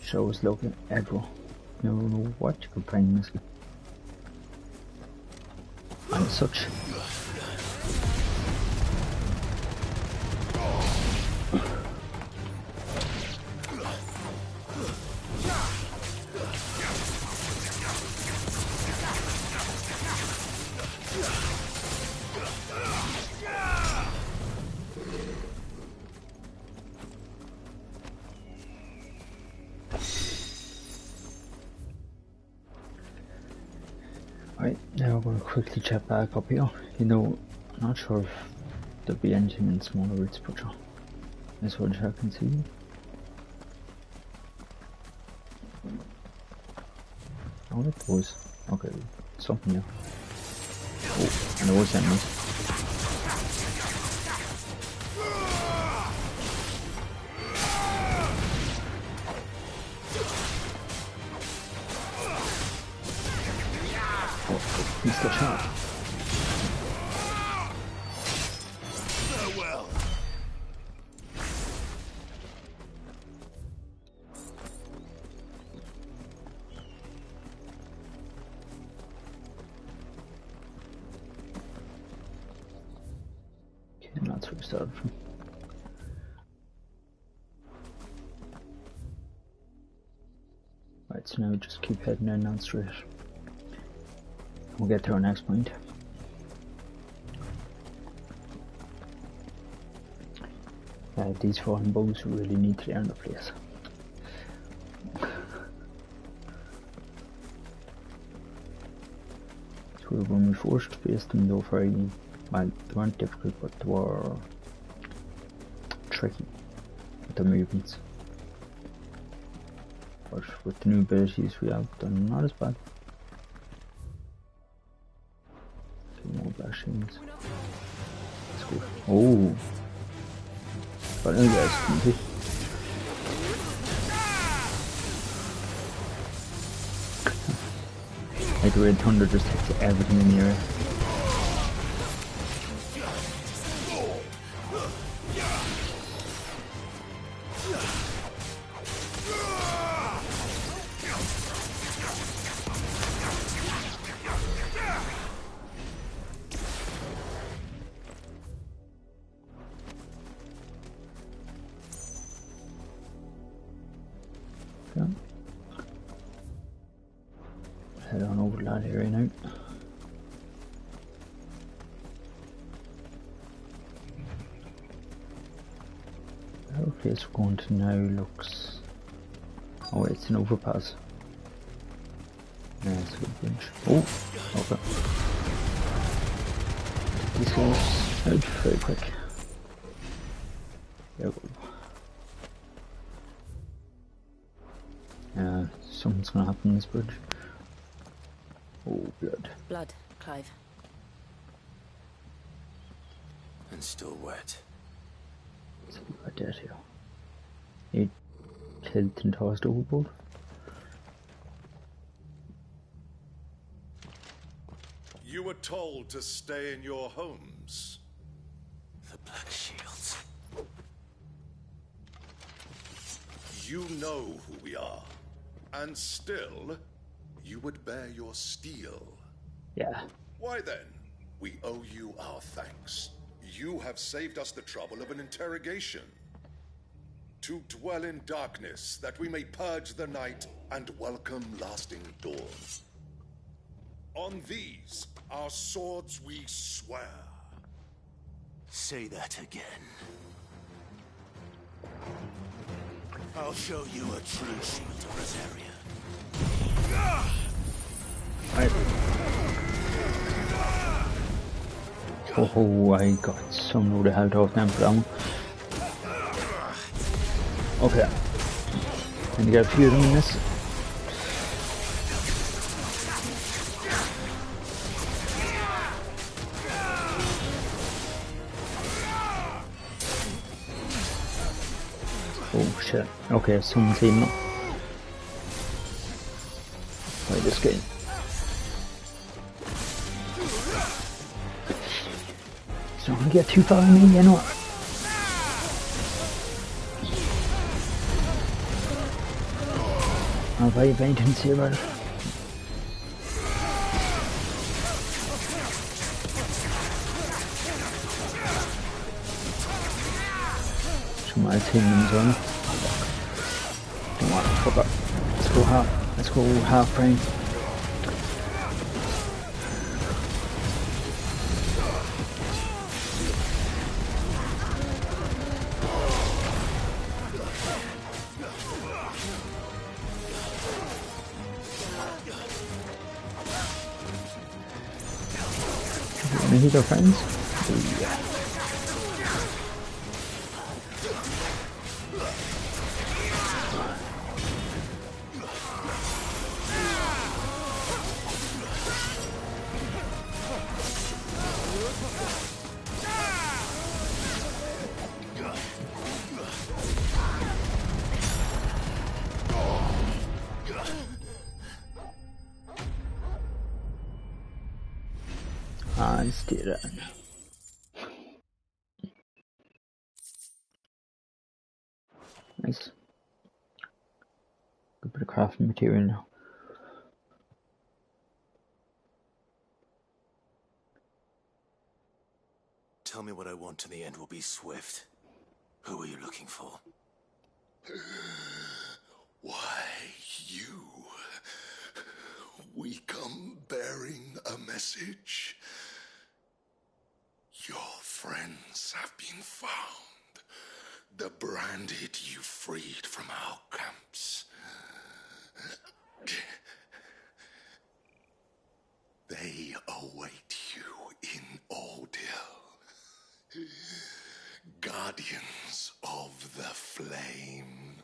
So I was looking at what you could bring this and such. Right, now we're going to quickly check back up here. I'm not sure if there'll be anything in smaller routes, but this one I can see. Oh, it was. Okay, something new. Oh, and there was enemies. He's still sharp. Farewell. Okay, that's where we started from. Right, so now we just keep heading in down straight. We'll get to our next point. These fallen bows really need to learn the place. So when we first faced them, they were very, well, they weren't difficult, but they were tricky with the movements. But with the new abilities we have, they're not as bad. More bashings. Let's go. Oh! But anyway, guys, like the red thunder just hits everything in the area. Head on over to that area now. Our place we're going to now looks... Oh, it's an overpass. Yeah, it's a good bridge. Oh, okay. This goes out very quick. There we go. Something's gonna happen in this bridge. Oh, blood. Blood, Clive. And still wet. It's right there here. He killed and tossed overboard. You were told to stay in your homes. The Black Shields. You know who we are. And still, you would bear your steel. Yeah. Why then? We owe you our thanks. You have saved us the trouble of an interrogation. To dwell in darkness, that we may purge the night and welcome lasting dawn. On these, our swords we swear. Say that again. I'll show you a true shield of Rosaria. Right. Oh, I got some load of health off them for that one. Okay. And you got a few of them in this. Oh shit. Okay, someone's healing up. Right, this game. So I'm gonna get too far in me, you know. noch bei Weinten Zebra. Schon mal 10 nehmen sollen. Come on, fuck up. Let's go half. Let's go half frame. Any hit our friends? Yeah. Let's do that. Nice. Good bit of crafting material now. Tell me what I want and the end will be swift. Who are you looking for? Why, you. We come bearing a message. Your friends have been found. The branded you freed from our camps. They await you in Ordeal. Guardians of the Flame.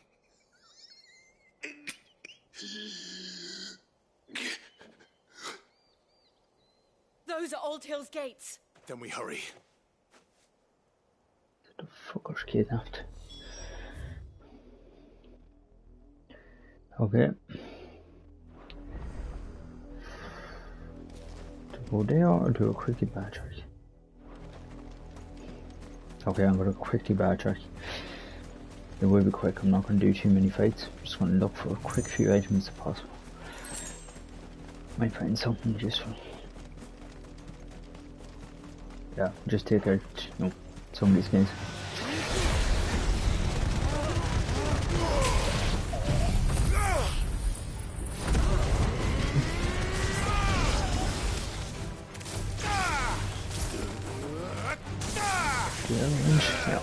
Those are Old Hill's gates. Then we hurry. The fuckers kidnapped. Okay. To go there or do a quickie backtrack? Okay, I'm gonna quickly backtrack. It will be quick, I'm not gonna do too many fights. I'm just gonna look for a quick few items if possible. Might find something useful. Yeah, just take out, you know, some of these guys. Yeah.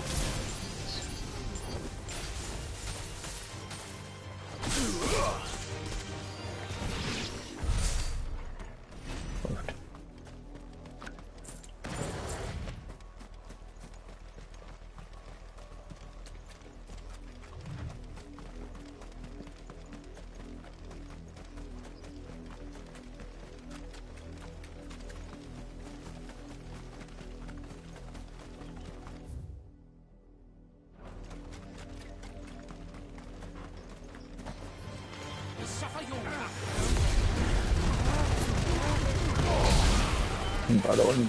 Perfect. Balon.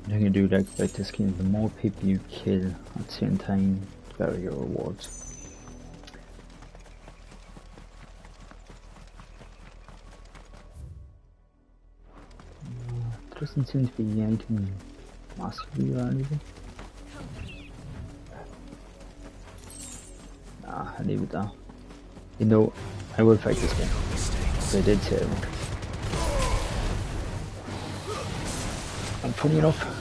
You can do like this game, the more people you kill at the same time, the better your rewards. There doesn't seem to be anything massively or anything. Nah, I leave it down. You know, I will fight this game. As I did say I would. And funny enough,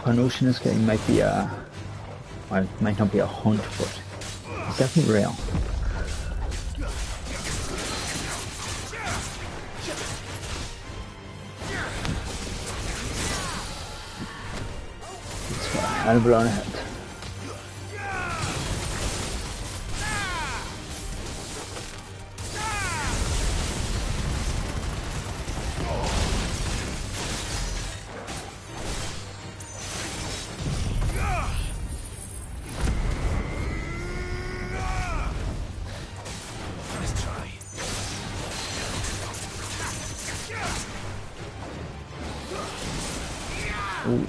the notion this game might be a, well, it might not be a hunt, but it's definitely real. It's a hell of a lot ahead. Ooh.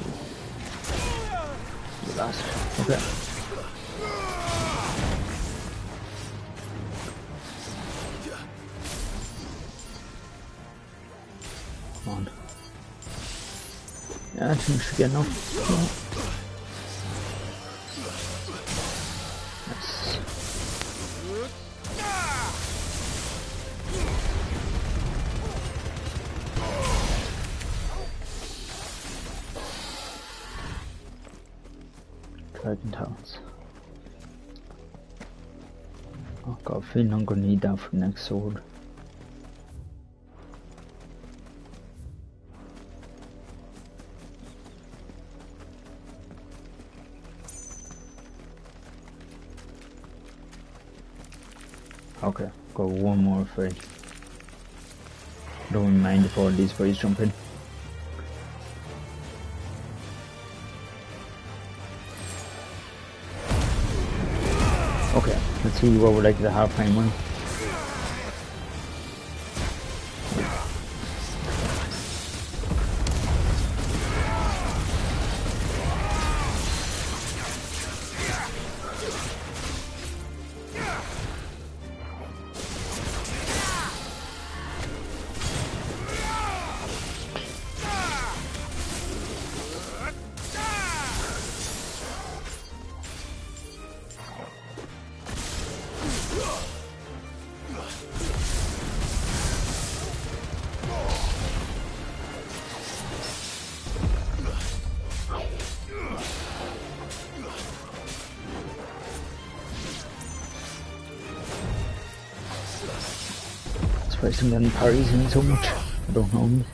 You lost. Okay. Come on. Yeah, I think we should get enough. Nice. Dragon talons. Oh god, I feel I'm gonna need that for the next sword. Okay, got one more fight. Don't mind if all these boys jump in. Okay, let's see what we're like at the half-time one. Surprised I'm getting parries in so much. I don't know.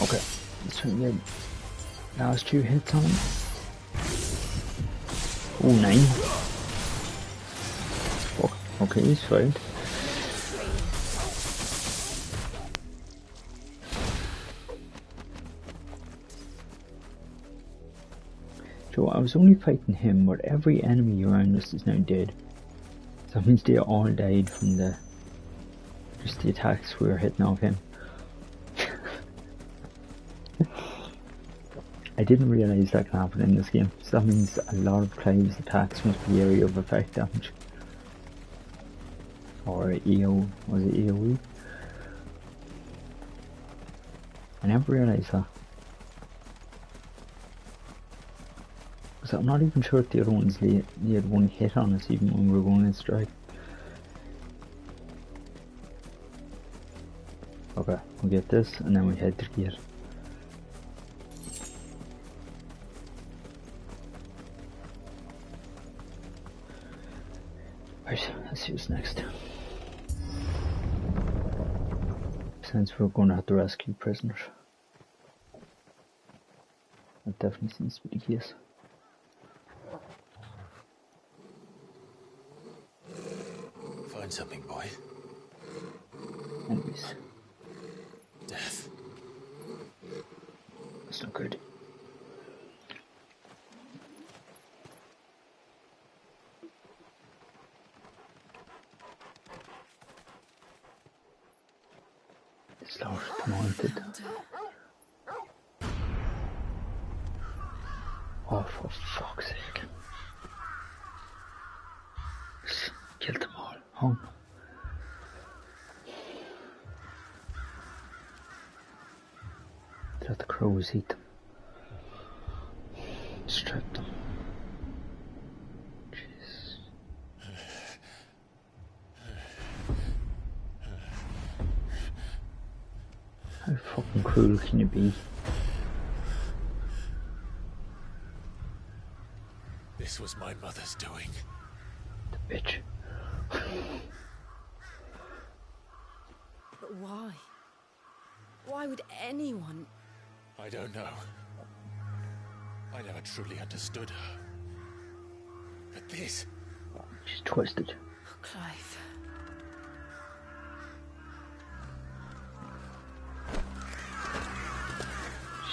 Okay, let's try and get last 2 hits on him. Oh, 9. Oh, okay, he's fine. So I was only fighting him, but every enemy around us is now dead. So that means they all died from just the attacks we were hitting off him. I didn't realise that can happen in this game, so that means a lot of Clive's attacks must be area of effect damage. Or EO, was it AoE? I never realised that. Because I'm not even sure if the other ones had one hit on us even when we were going in strike. Okay, we'll get this and then we head to the gate. Right, let's see what's next. Since we're going to have to rescue prisoners. That definitely seems to be the case. Find something, boy. Enemies. Death. That's not good. It's not wanted. Oh, for fuck's sake. Just kill them all. Home. Let the crows eat them. Strip them. Jeez. How fucking cruel can you be? This was my mother's doing. The bitch. But why? Why would anyone? I don't know. I never truly understood her. But this... She's twisted. Oh, Clive.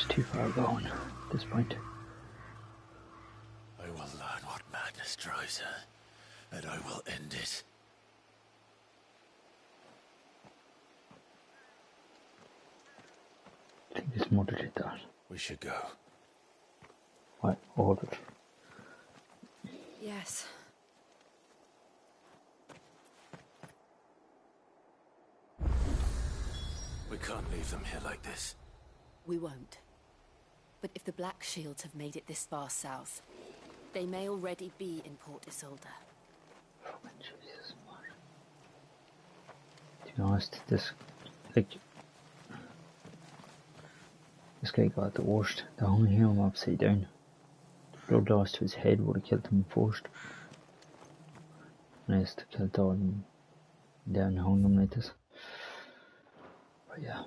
It's too far gone at this point. I will learn what madness drives her, and I will end it. I think his mother did that. We should go. I ordered. Yes. We can't leave them here like this. We won't. But if the Black Shields have made it this far south, they may already be in Port Isolde. Fucking Jesus, man. To be honest, this guy got the worst. The hung him upside down. The blood loss to his head would have killed him first. And I just killed all them down and hung them like this. But yeah.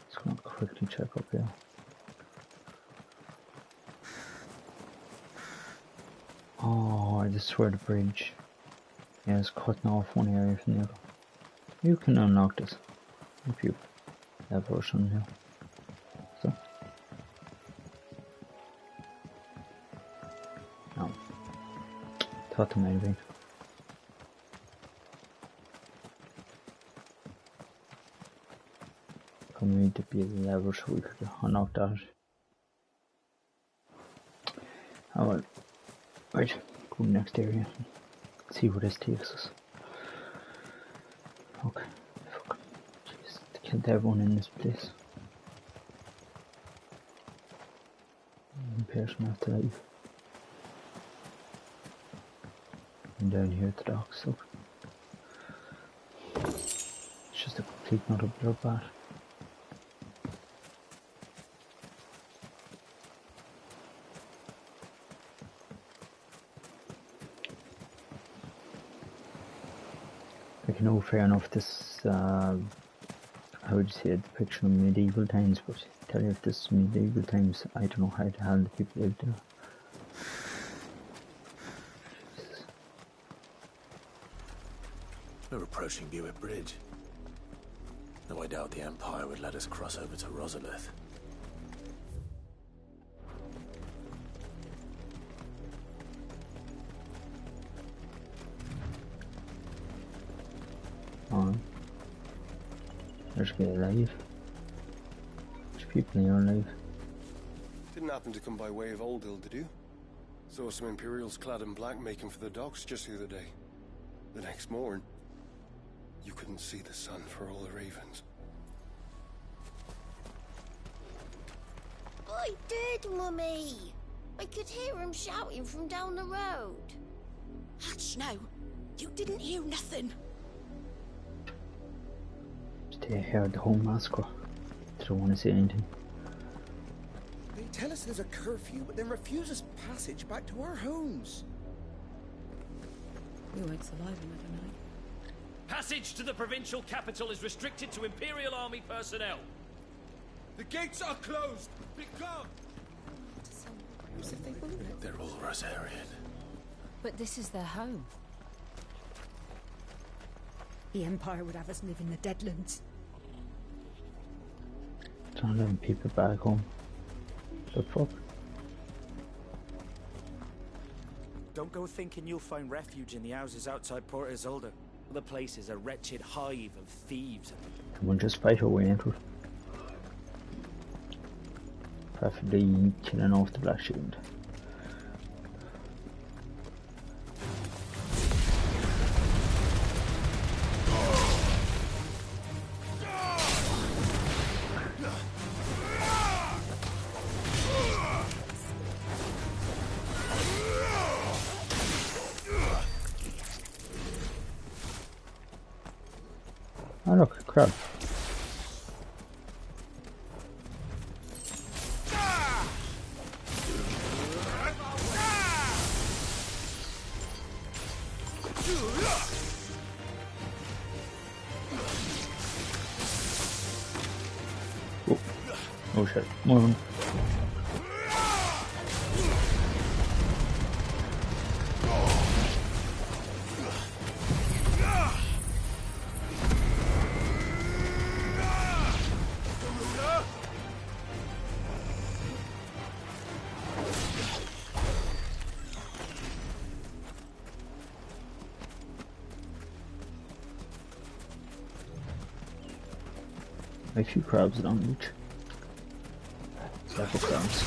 Just gonna quickly check up here. Oh, I just swear the bridge. Yeah, it's cutting off one area from the other. You can unlock this if you have version here. So. No. Thought there might have been. Come need to be the level so we could unlock that. Oh well. Right, go to the next area. See where this takes us. Okay, fuck. Jeez, they killed everyone in this place. One person have to leave. And down here at the docks, look. It's just a complete another bloodbath. Like, no, fair enough, this, how would you say, a depiction of medieval times, but tell you if this is medieval times, I don't know how the hell the people lived there. Jesus. We're approaching Buick Bridge. Though I doubt the Empire would let us cross over to Rosalith. There's a bit alive. There's people here alive. Didn't happen to come by way of Oldhill, did you? Saw some Imperials clad in black making for the docks just the other day. The next morn, you couldn't see the sun for all the ravens. I did, Mummy. I could hear him shouting from down the road. Hush now. You didn't hear nothing. They heard the whole massacre. They don't want to say anything. They tell us there's a curfew, but then refuse us passage back to our homes. We won't survive another night. Passage to the provincial capital is restricted to Imperial Army personnel. The gates are closed! Be gone! They're all Rosarian. But this is their home. The Empire would have us live in the Deadlands. Trying to let people back home. The fuck? Don't go thinking you'll find refuge in the houses outside Port Isolde. The place is a wretched hive of thieves. Come on, just fight our way into it. Preferably killing off the Black Shield. Oh look, a crab. Oh shit, more of them. A few crabs along each. Several crabs.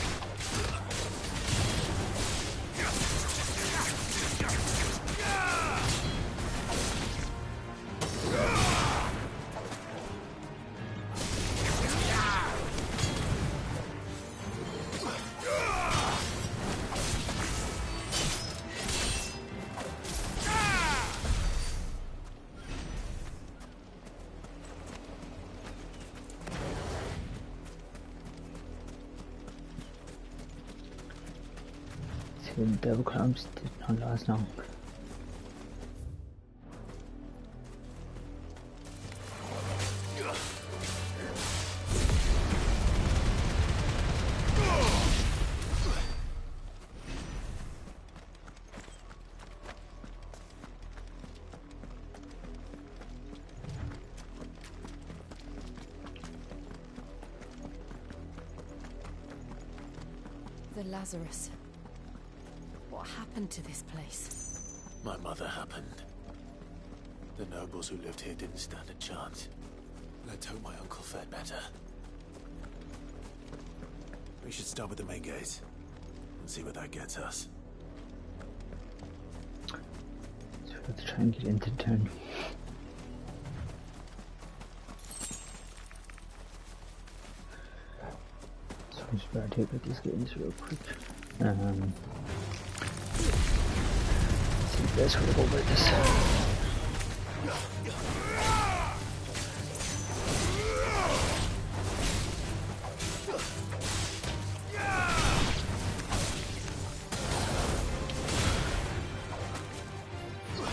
The devil crabs did not last long. The Lazarus. What happened to this place? My mother happened. The nobles who lived here didn't stand a chance. Let's hope my uncle fared better. We should start with the main gate and see where that gets us. So let's try and get into town. So I just better take out these gates real quick. See the best way to go about this.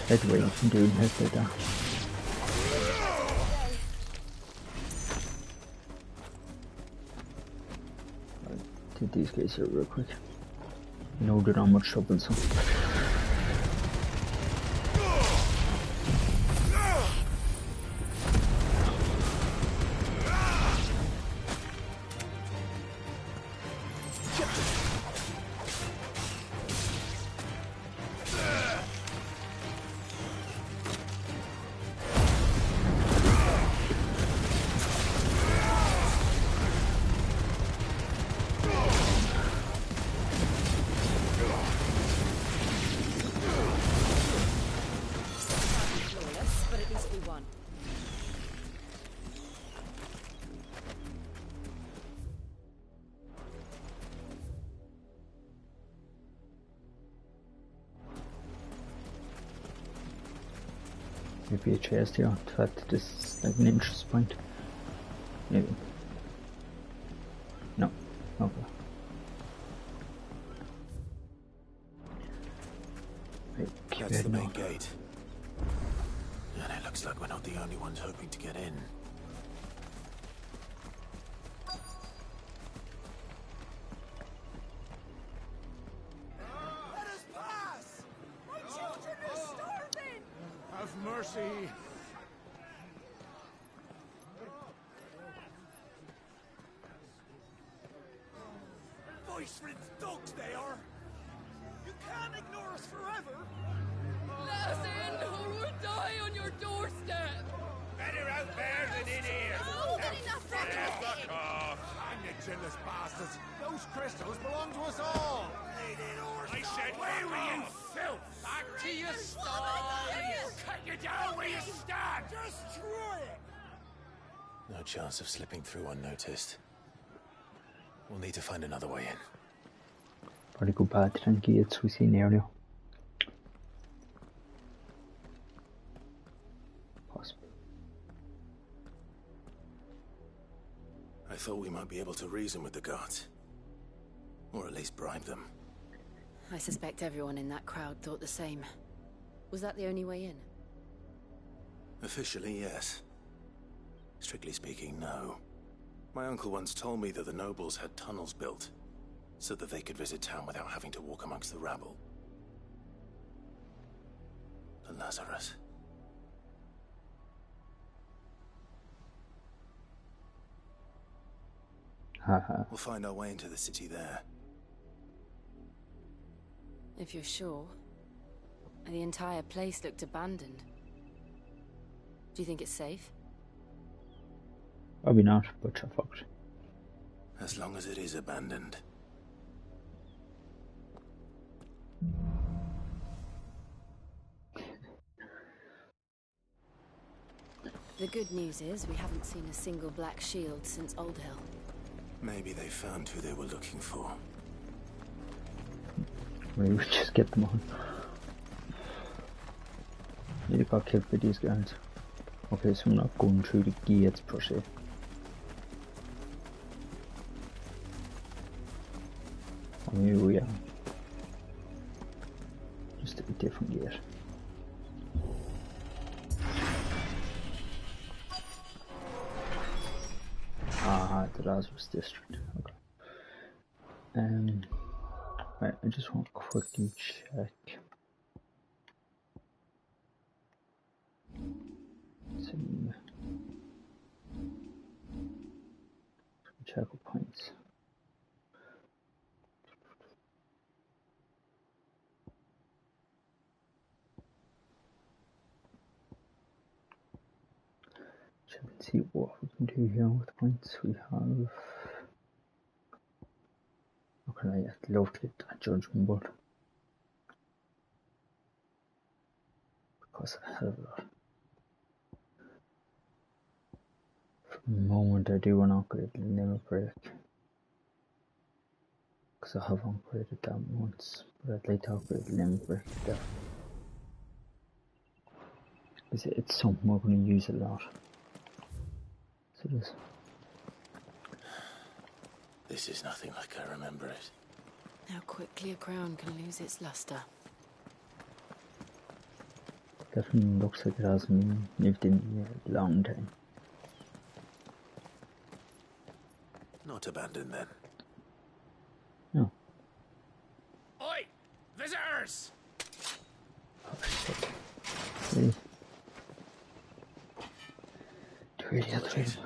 That's what you can do if they die. I'll take these guys here real quick. I know they're not much trouble, so. Maybe a chest here. In fact, this is like an interest point. Maybe. No. Okay. Right, that's the main gate. And it looks like we're not the only ones hoping to get in. Let us pass! My children are starving! Have mercy! Voice-riddled dogs they are! You can't ignore us forever! Let us in, or we'll die on your doorstep! Better out there than in here! Oh, good enough for Fuck off! I'm the chinless bastards! Those crystals belong to us all! I said, where were you, filth? Back to your sties! Cut you down where you stand! Destroy it! No chance of slipping through unnoticed. We'll need to find another way in. Probably go back to the gates we seen earlier. Possible. I thought we might be able to reason with the guards. Or at least bribe them. I suspect everyone in that crowd thought the same. Was that the only way in? Officially, yes. Strictly speaking, no. My uncle once told me that the nobles had tunnels built, so that they could visit town without having to walk amongst the rabble. The Lazarus. We'll find our way into the city there. If you're sure. The entire place looked abandoned. Do you think it's safe? Probably not, but sure, fucked. As long as it is abandoned. The good news is we haven't seen a single black shield since Old Hill. Maybe they found who they were looking for. Maybe we just get them on. Maybe got killed by these guys. Okay, so I'm not going through the gates per se. Or maybe we are. Just a different gate. Ah, the Lazarus District. Okay. Right, I just want to quickly check. See. Check what points. Check and see what we can do here with points. We have. Okay, I'd love to get that judgment board. Because I have a lot. For the moment, I do want to upgrade the limit break. Because I have upgraded that once. But I'd like to upgrade the limit break there. Because it's something we're going to use a lot. So This is nothing like I remember it. How quickly a crown can lose its luster. Definitely looks like it hasn't lived in a long time. Not abandoned then. No. Oi! Visitors! Oh shit. Really? Do we really have to Apologies.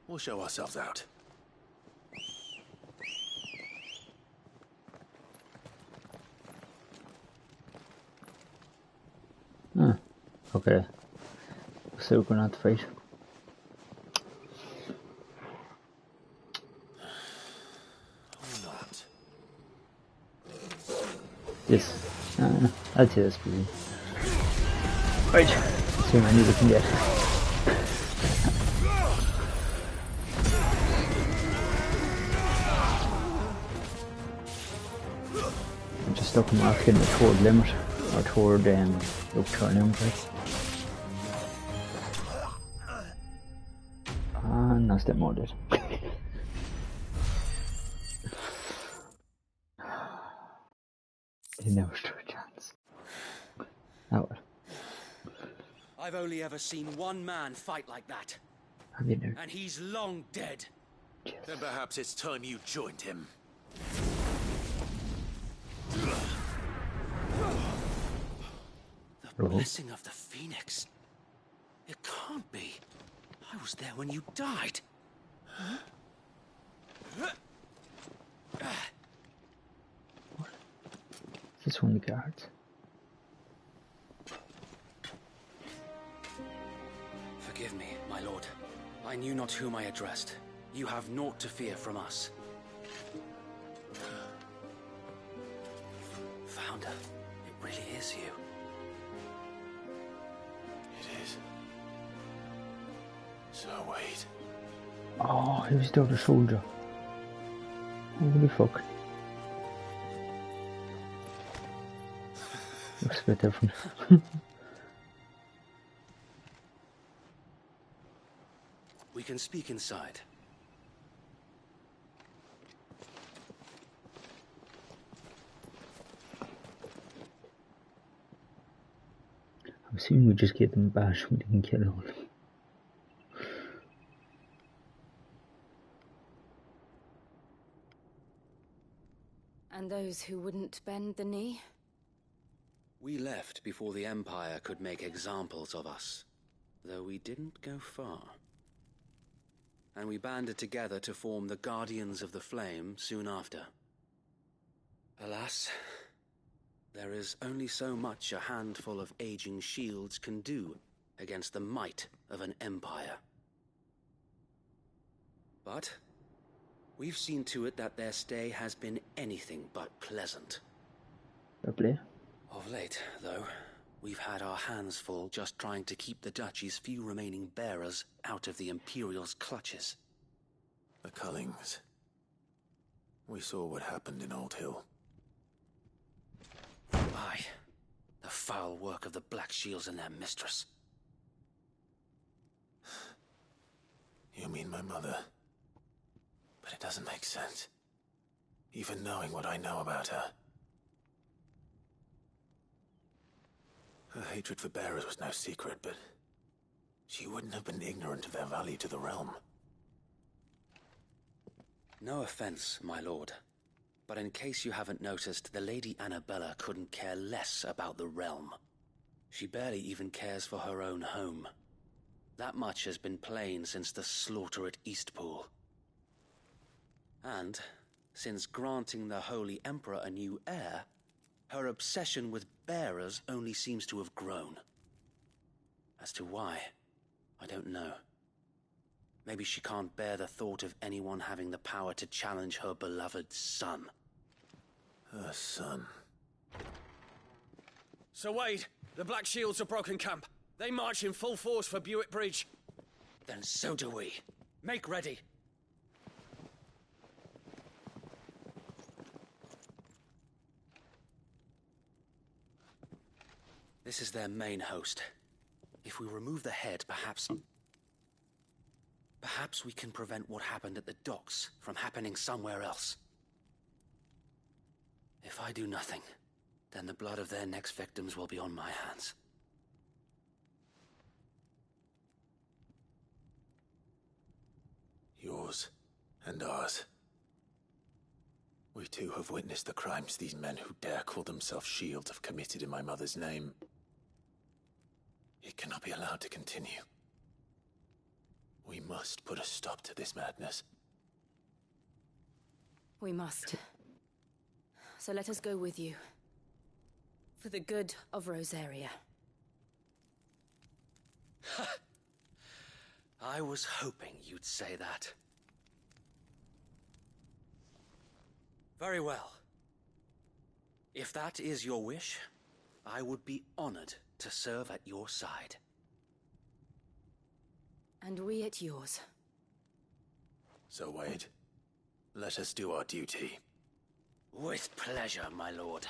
We'll show ourselves out. Ah, okay. So we're gonna have to fight. Or not. This. I'd say this for you. Right. See how many we can get. I'm just looking at getting it toward limit. Or toward turn input. And that's that modded. He never stood a chance. Oh well. I've only ever seen one man fight like that. Have you know? And he's long dead. Then perhaps it's time you joined him. The blessing of the Phoenix. It can't be. I was there when you died. This one of the guards. Forgive me, my lord. I knew not whom I addressed. You have naught to fear from us. Founder, it really is you. It is. So wait. Oh, he was still a soldier. Holy fuck. Looks a bit different. We can speak inside. I'm assuming we just gave them a bash, we didn't kill all of them. And those who wouldn't bend the knee? We left before the Empire could make examples of us, though we didn't go far. And we banded together to form the Guardians of the Flame soon after. Alas, there is only so much a handful of aging shields can do against the might of an empire. But we've seen to it that their stay has been anything but pleasant. Lovely. Of late, though, we've had our hands full just trying to keep the Duchy's few remaining bearers out of the Imperial's clutches. The Cullings. We saw what happened in Old Hill. Aye. The foul work of the Black Shields and their mistress. You mean my mother? But it doesn't make sense. Even knowing what I know about her. Her hatred for bearers was no secret, but she wouldn't have been ignorant of their value to the realm. No offense, my lord, but in case you haven't noticed, the Lady Annabella couldn't care less about the realm. She barely even cares for her own home. That much has been plain since the slaughter at Eastpool. And, since granting the Holy Emperor a new heir, her obsession with bearers only seems to have grown. As to why, I don't know. Maybe she can't bear the thought of anyone having the power to challenge her beloved son. Her son. Sir Wade, the Black Shields have broken camp. They march in full force for Buick Bridge. Then so do we. Make ready. This is their main host. If we remove the head, perhaps we can prevent what happened at the docks from happening somewhere else. If I do nothing, then the blood of their next victims will be on my hands. Yours and ours. We too have witnessed the crimes these men who dare call themselves Shields have committed in my mother's name. It cannot be allowed to continue. We must put a stop to this madness. We must. So let us go with you. For the good of Rosaria. I was hoping you'd say that. Very well. If that is your wish, I would be honored to serve at your side. And we at yours. So, Wade, let us do our duty. With pleasure, my lord.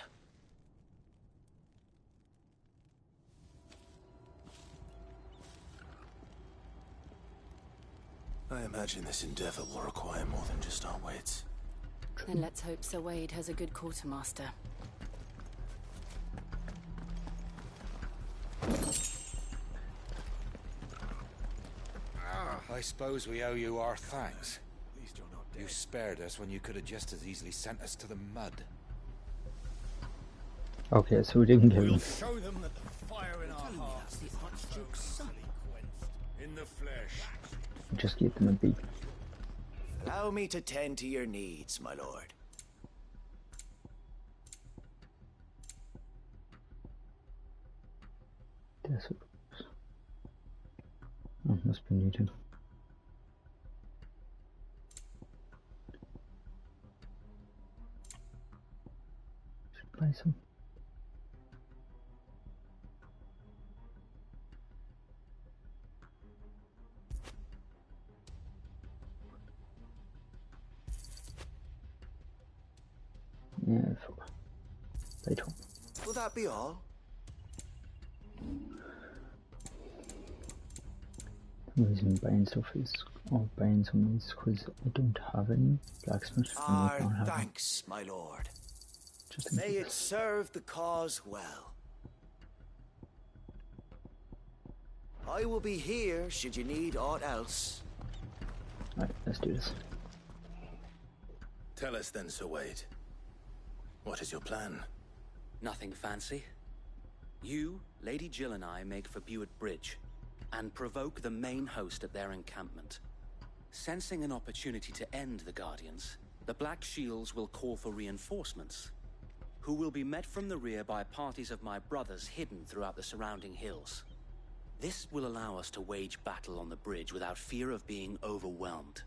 I imagine this endeavor will require more than just our wits. Then let's hope Sir Wade has a good quartermaster. I suppose we owe you our thanks. You spared us when you could have just as easily sent us to the mud. Okay, so we didn't kill We'll him. show them that the fire in our hearts is the Archduke's son. In the flesh. Just give them a beat. Allow me to tend to your needs, my lord. That's oh, must be needed. Should buy some. Yeah, later. Will that be all? The reason buying stuff is, or buying some is because I don't have any blacksmith. And I don't Our have thanks, my lord. Just in May case. it serve the cause well. I will be here should you need aught else. Alright, let's do this. Tell us then, Sir Wade. What is your plan? Nothing fancy. You, Lady Jill and I make for Buick Bridge, and provoke the main host at their encampment. Sensing an opportunity to end the Guardians, the Black Shields will call for reinforcements, who will be met from the rear by parties of my brothers hidden throughout the surrounding hills. This will allow us to wage battle on the bridge without fear of being overwhelmed.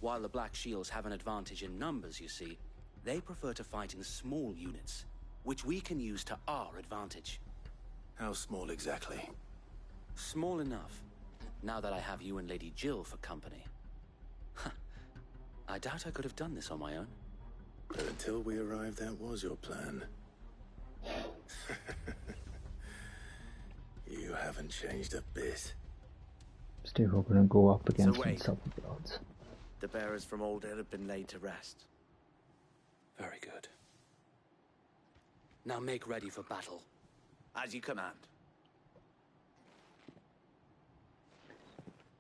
While the Black Shields have an advantage in numbers, you see, they prefer to fight in small units, which we can use to our advantage. How small exactly? Small enough, now that I have you and Lady Jill for company. I doubt I could have done this on my own. But until we arrived, that was your plan. You haven't changed a bit. Still, we're going to go up against wait. some odds. The bearers from Oldale have been laid to rest. Very good. Now make ready for battle. As you command.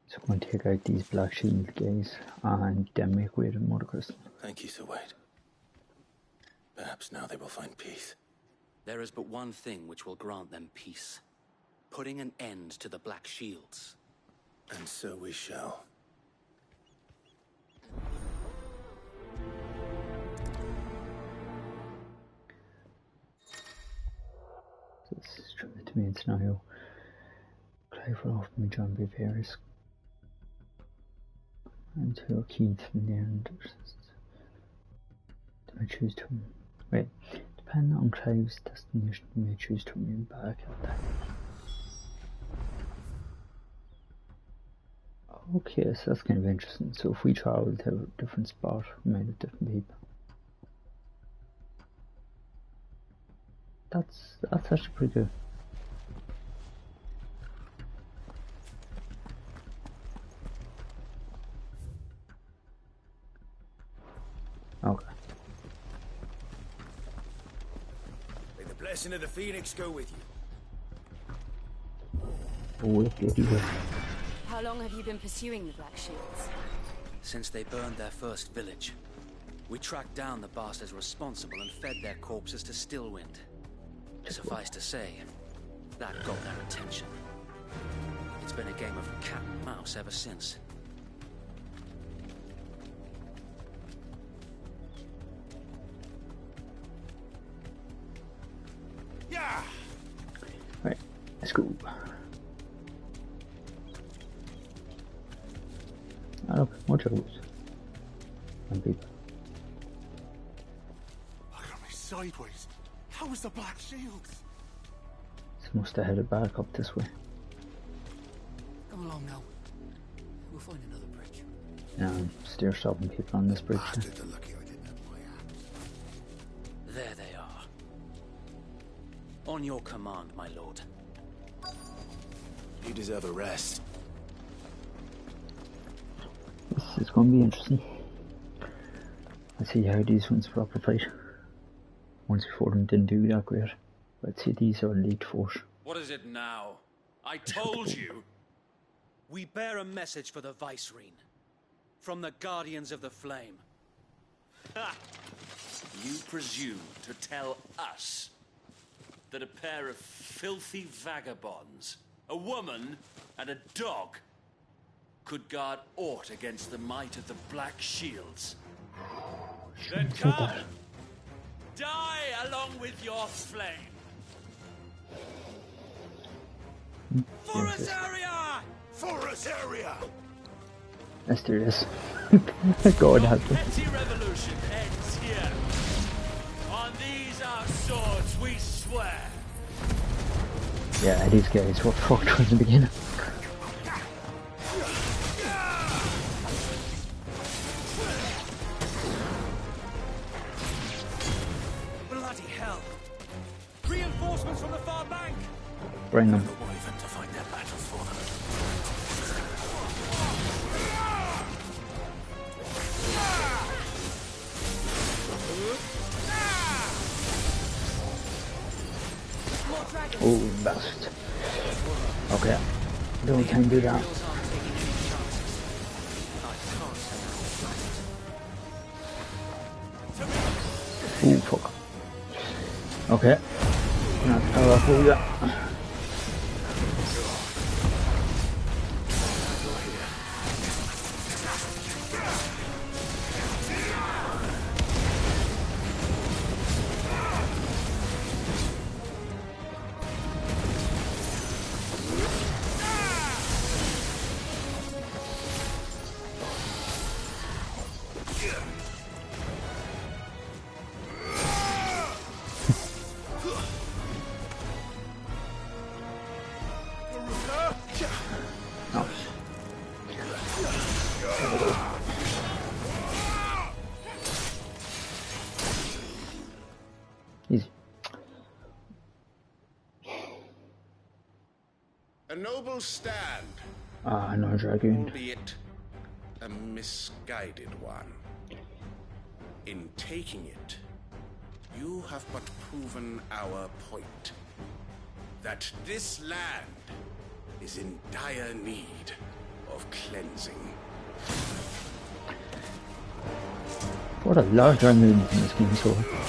So I'm going to take out these Black Shield guys and then make way to the Mother Crystal. Thank you, Sir Wade. Perhaps now they will find peace. There is but one thing which will grant them peace. Putting an end to the Black Shields. And so we shall. This is true to me in scenario. Clive will often be joined by various and to Keith from the end. They may choose to wait. Depending on Clive's destination, they may choose to remain back at that. Okay, so that's kind of interesting. So if we travel to a different spot, we might have different people. That's actually pretty good. Okay. May the blessing of the Phoenix go with you. Oh, bloody well. How long have you been pursuing the Black Shields? Since they burned their first village. We tracked down the bastards responsible and fed their corpses to Stillwind. Suffice to say, that got their attention. It's been a game of cat and mouse ever since. Yeah. Right, let's go. Oh, look, more troubles. And people. Look at me sideways. How was the Black Shields? So must have headed back up this way. Come along now. We'll find another bridge. Yeah, still stopping people on this bridge. There they are. On your command, my lord. You deserve a rest. This is going to be interesting. Let's see how these ones proper fight. Once before them didn't do that great. Let's see, these are elite force. What is it now? I told you. We bear a message for the Vicereine. From the Guardians of the Flame. Ha! You presume to tell us that a pair of filthy vagabonds, a woman and a dog, could guard aught against the might of the Black Shields? Then come! Die along with your flame! For Azaria! For Azaria! Let's do this. God help them. Petty revolution ends here. On these our swords we swear. Yeah, these guys were fucked from the beginning. Bloody hell! Reinforcements from the far bank! Bring them. To fight their battles for them. Oh, bastard. Okay. No, we can't do that. Oh, fuck. Okay. Not powerful yet. noble stand. Ah, no dragoon. Albeit a misguided one. In taking it, you have but proven our point. That this land is in dire need of cleansing. What a lot of dragoons in this game so far.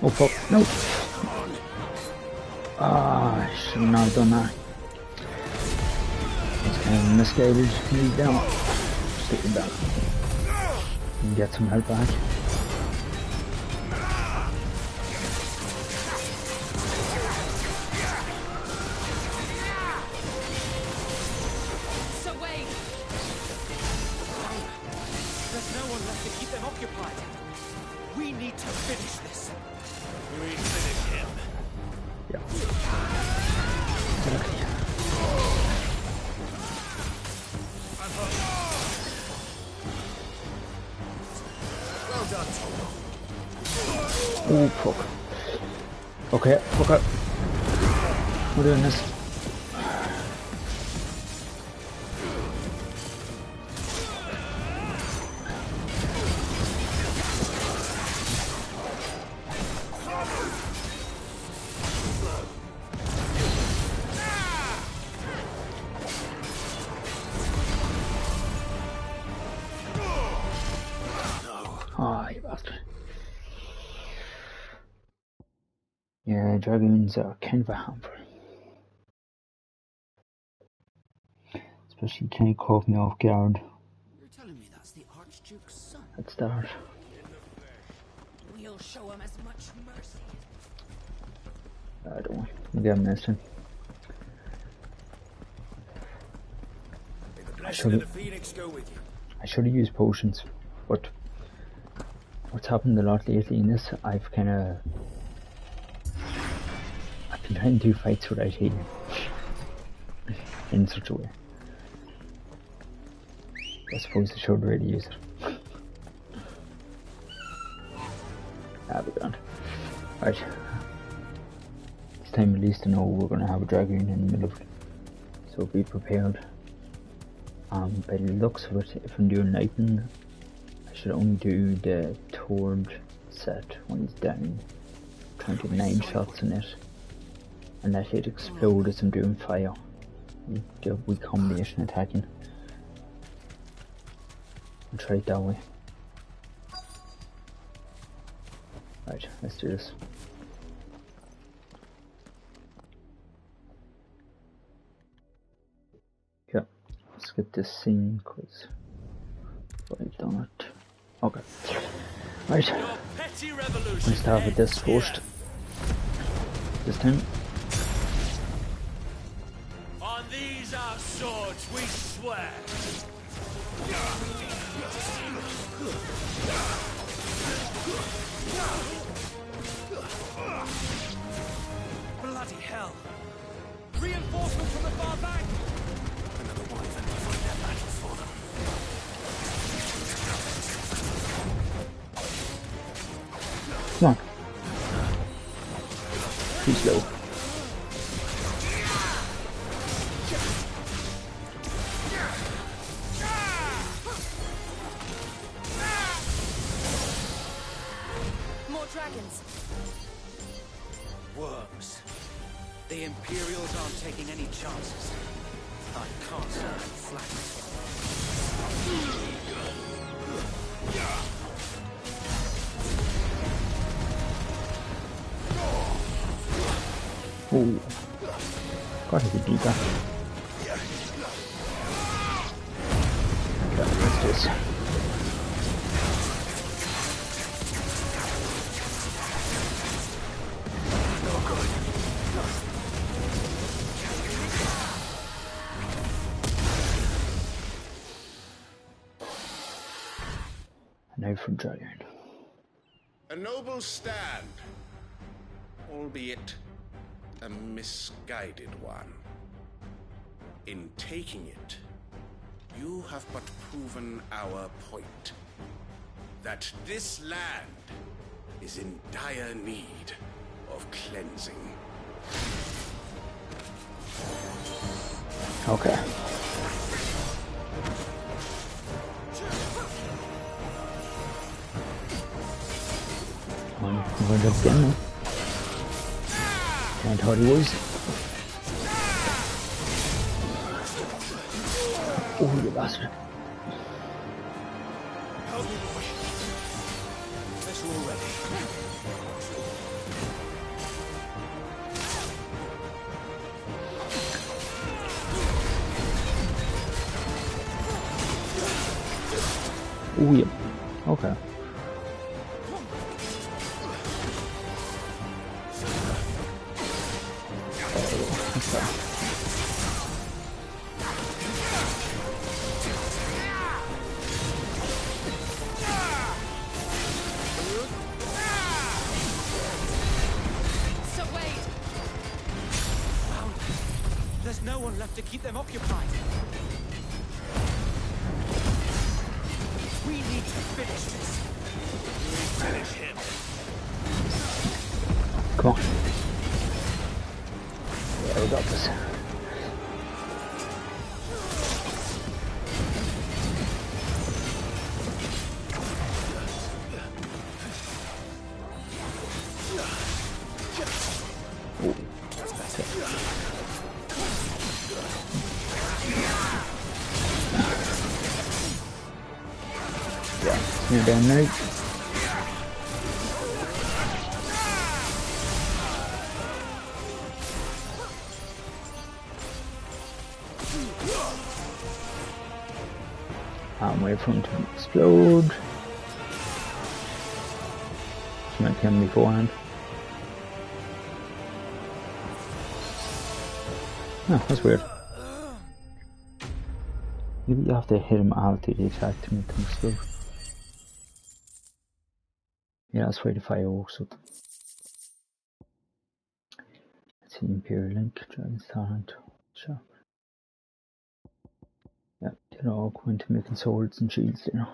Oh fuck, no! Ah, I should not have done that. It's kind of misguided. He's down. Stick him down. And get some help back. So wait! There's no one left to keep them occupied. We need to finish this. We finish him. Yeah. Well done. Oh fuck. Okay, fuck up. We're doing this. Ah, you bastard. Yeah, dragoons are kind of a hamper. Especially kind of caught me off guard You're telling me that's the Archduke's son? at the start. We'll show him as much mercy. I don't know. Maybe I missed him. May the blessing of the Phoenix go with you. I should have used potions, but what's happened a lot lately in this, I've been trying to do fights without healing. In such a way. I suppose I should really use it. That'll be grand. Right. It's time at least to know we're going to have a dragoon in the middle of it. So be prepared. By the looks of it, if I'm doing lightning, I should only do the Tord set when he's down. Trying to get 9 shots in it. And let it explode as I'm doing fire. Do a wee combination attacking. And try it that way. Right, let's do this. Yeah, let's get this scene because I've done it. Okay. Right. Let's start with this first. This time. On these our swords we swear. Bloody hell! Reinforcements from the far bank! Another one of them will find their battle for them. Come on. Too slow. More dragons. Worms. The Imperials aren't taking any chances. I can't stand flat. Oh. Gotta be deeper. Okay, let's do this. Now way for giant. A noble stand, albeit a misguided one. In taking it, you have but proven our point. That this land is in dire need of cleansing. Okay. I'm going to get him. And how he was. Oh, you bastard. Help me, boy. This all ready. Oh, yeah. Okay. There's no one left to keep them occupied. We need to finish this. Finish him. Come on. Yeah, we got this. You're damn right. I'm waiting for him to explode. Smack him beforehand. Oh, that's weird. Maybe you have to hit him after the attack to make him explode. Yeah, that's where the fireworks up. Let's see, Imperial Link, Dragon's Talent, sure. Yeah, they're all going to making swords and shields, you know.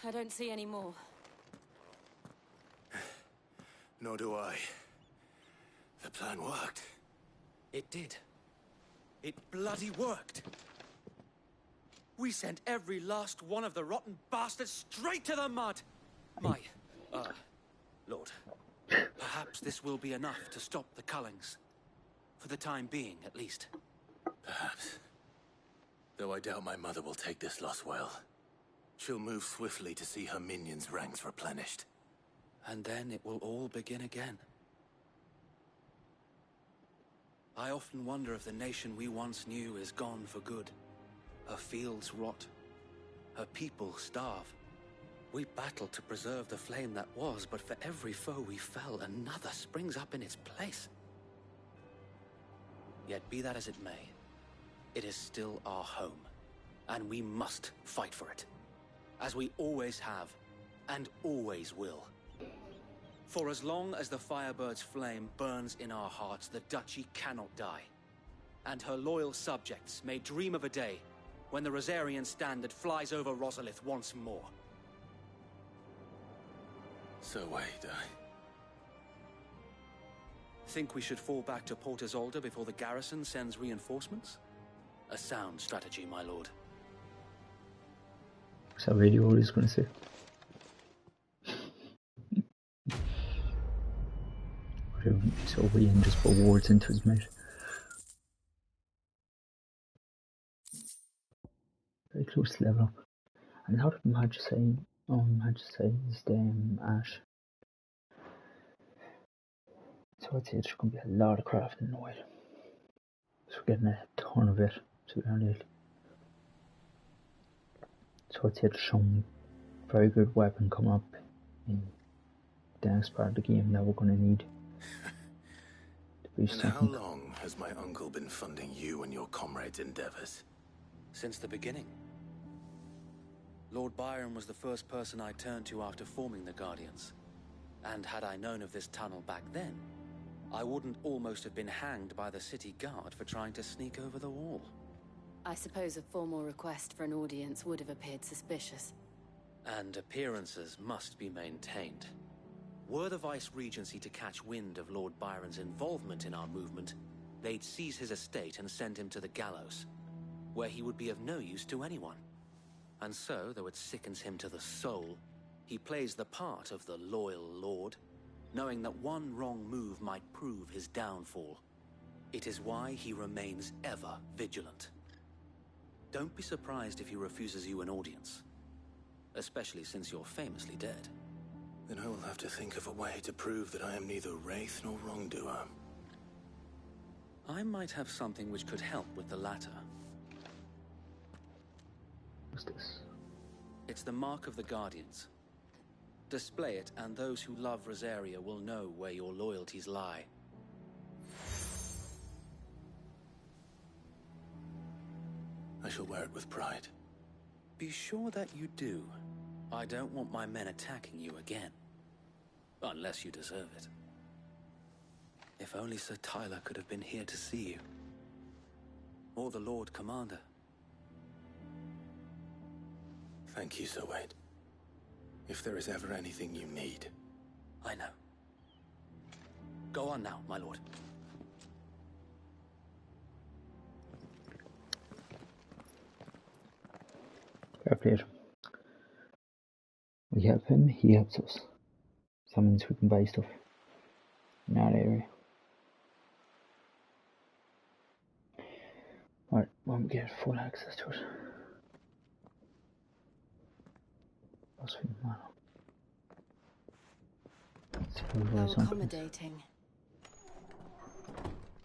I don't see any more. Nor do I. The plan worked. It did. It bloody worked. We sent every last one of the rotten bastards straight to the mud. Lord. Perhaps this will be enough to stop the Cullings. For the time being, at least. Perhaps. Though I doubt my mother will take this loss well. She'll move swiftly to see her minions' ranks replenished. And then it will all begin again. I often wonder if the nation we once knew is gone for good. Her fields rot. Her people starve. We battled to preserve the flame that was, but for every foe we fell, another springs up in its place. Yet be that as it may, it is still our home, and we must fight for it. As we always have, and always will. For as long as the Firebird's flame burns in our hearts, the Duchy cannot die. And her loyal subjects may dream of a day when the Rosarian standard flies over Rosalith once more. So wait, Think we should fall back to Port Isolde before the garrison sends reinforcements? A sound strategy, my lord. Is that really what he's going to say? So Ian just put words into his mouth. Very close to level up. And how did Majesty is Ash? So I'd say there's going to be a lot of crafting in the while. So we're getting a ton of it to early. So I'd say there's some very good weapon coming up in the next part of the game that we're going to need. And how long has my uncle been funding you and your comrades' endeavors? Since the beginning. Lord Byron was the first person I turned to after forming the Guardians. And had I known of this tunnel back then, I wouldn't almost have been hanged by the city guard for trying to sneak over the wall. I suppose a formal request for an audience would have appeared suspicious. And appearances must be maintained. Were the Vice-Regency to catch wind of Lord Byron's involvement in our movement, they'd seize his estate and send him to the gallows, where he would be of no use to anyone. And so, though it sickens him to the soul, he plays the part of the loyal lord, knowing that one wrong move might prove his downfall. It is why he remains ever vigilant. Don't be surprised if he refuses you an audience, especially since you're famously dead. Then I will have to think of a way to prove that I am neither wraith nor wrongdoer. I might have something which could help with the latter. What's this? It's the Mark of the Guardians. Display it, and those who love Rosaria will know where your loyalties lie. I shall wear it with pride. Be sure that you do. I don't want my men attacking you again. Unless you deserve it. If only Sir Tyler could have been here to see you. Or the Lord Commander. Thank you, Sir Wade. If there is ever anything you need. I know. Go on now, my lord. Fair play. We help him, he helps us. So that means we can buy stuff in that area. Alright, when we get full access to it. How accommodating.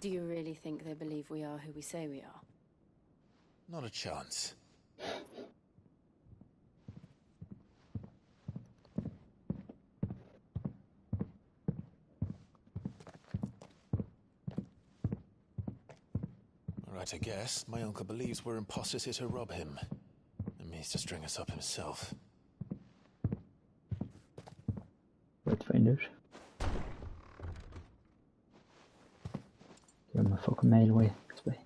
Do you really think they believe we are who we say we are? Not a chance. Right, I guess. My uncle believes we're imposters here to rob him. And means to string us up himself. Let's find out. Get my fucking mail away. This way.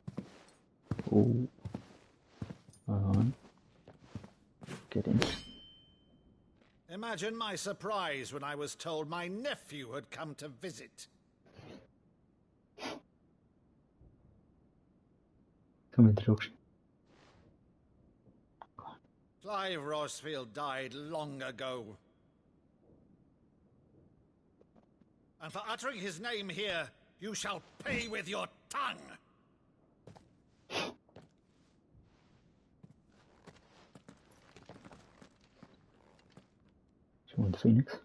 Oh. Hold on. Get in. Imagine my surprise when I was told my nephew had come to visit. Some introduction. Clive Rosfield died long ago. And for uttering his name here, you shall pay with your tongue! Someone Phoenix.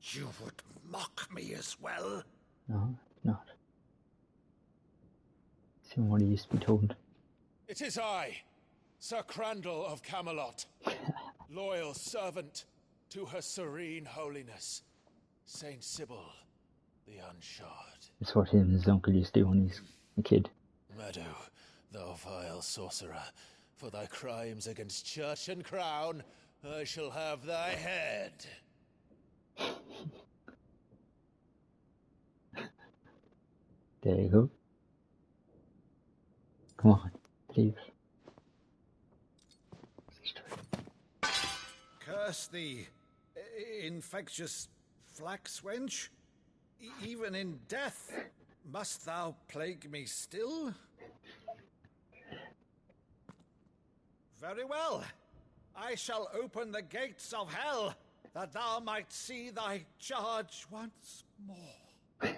You would mock me as well? No, not. See what he used to be told. It is I, Sir Crandall of Camelot, loyal servant to her serene holiness, Saint Sybil the Unshod. It's what him and his uncle used to do when he's a kid. Meadow, thou vile sorcerer, for thy crimes against church and crown, I shall have thy head. There you go. Come on, please. Curse thee, infectious flax wench. Even in death, must thou plague me still? Very well. I shall open the gates of hell, that thou might see thy charge once more.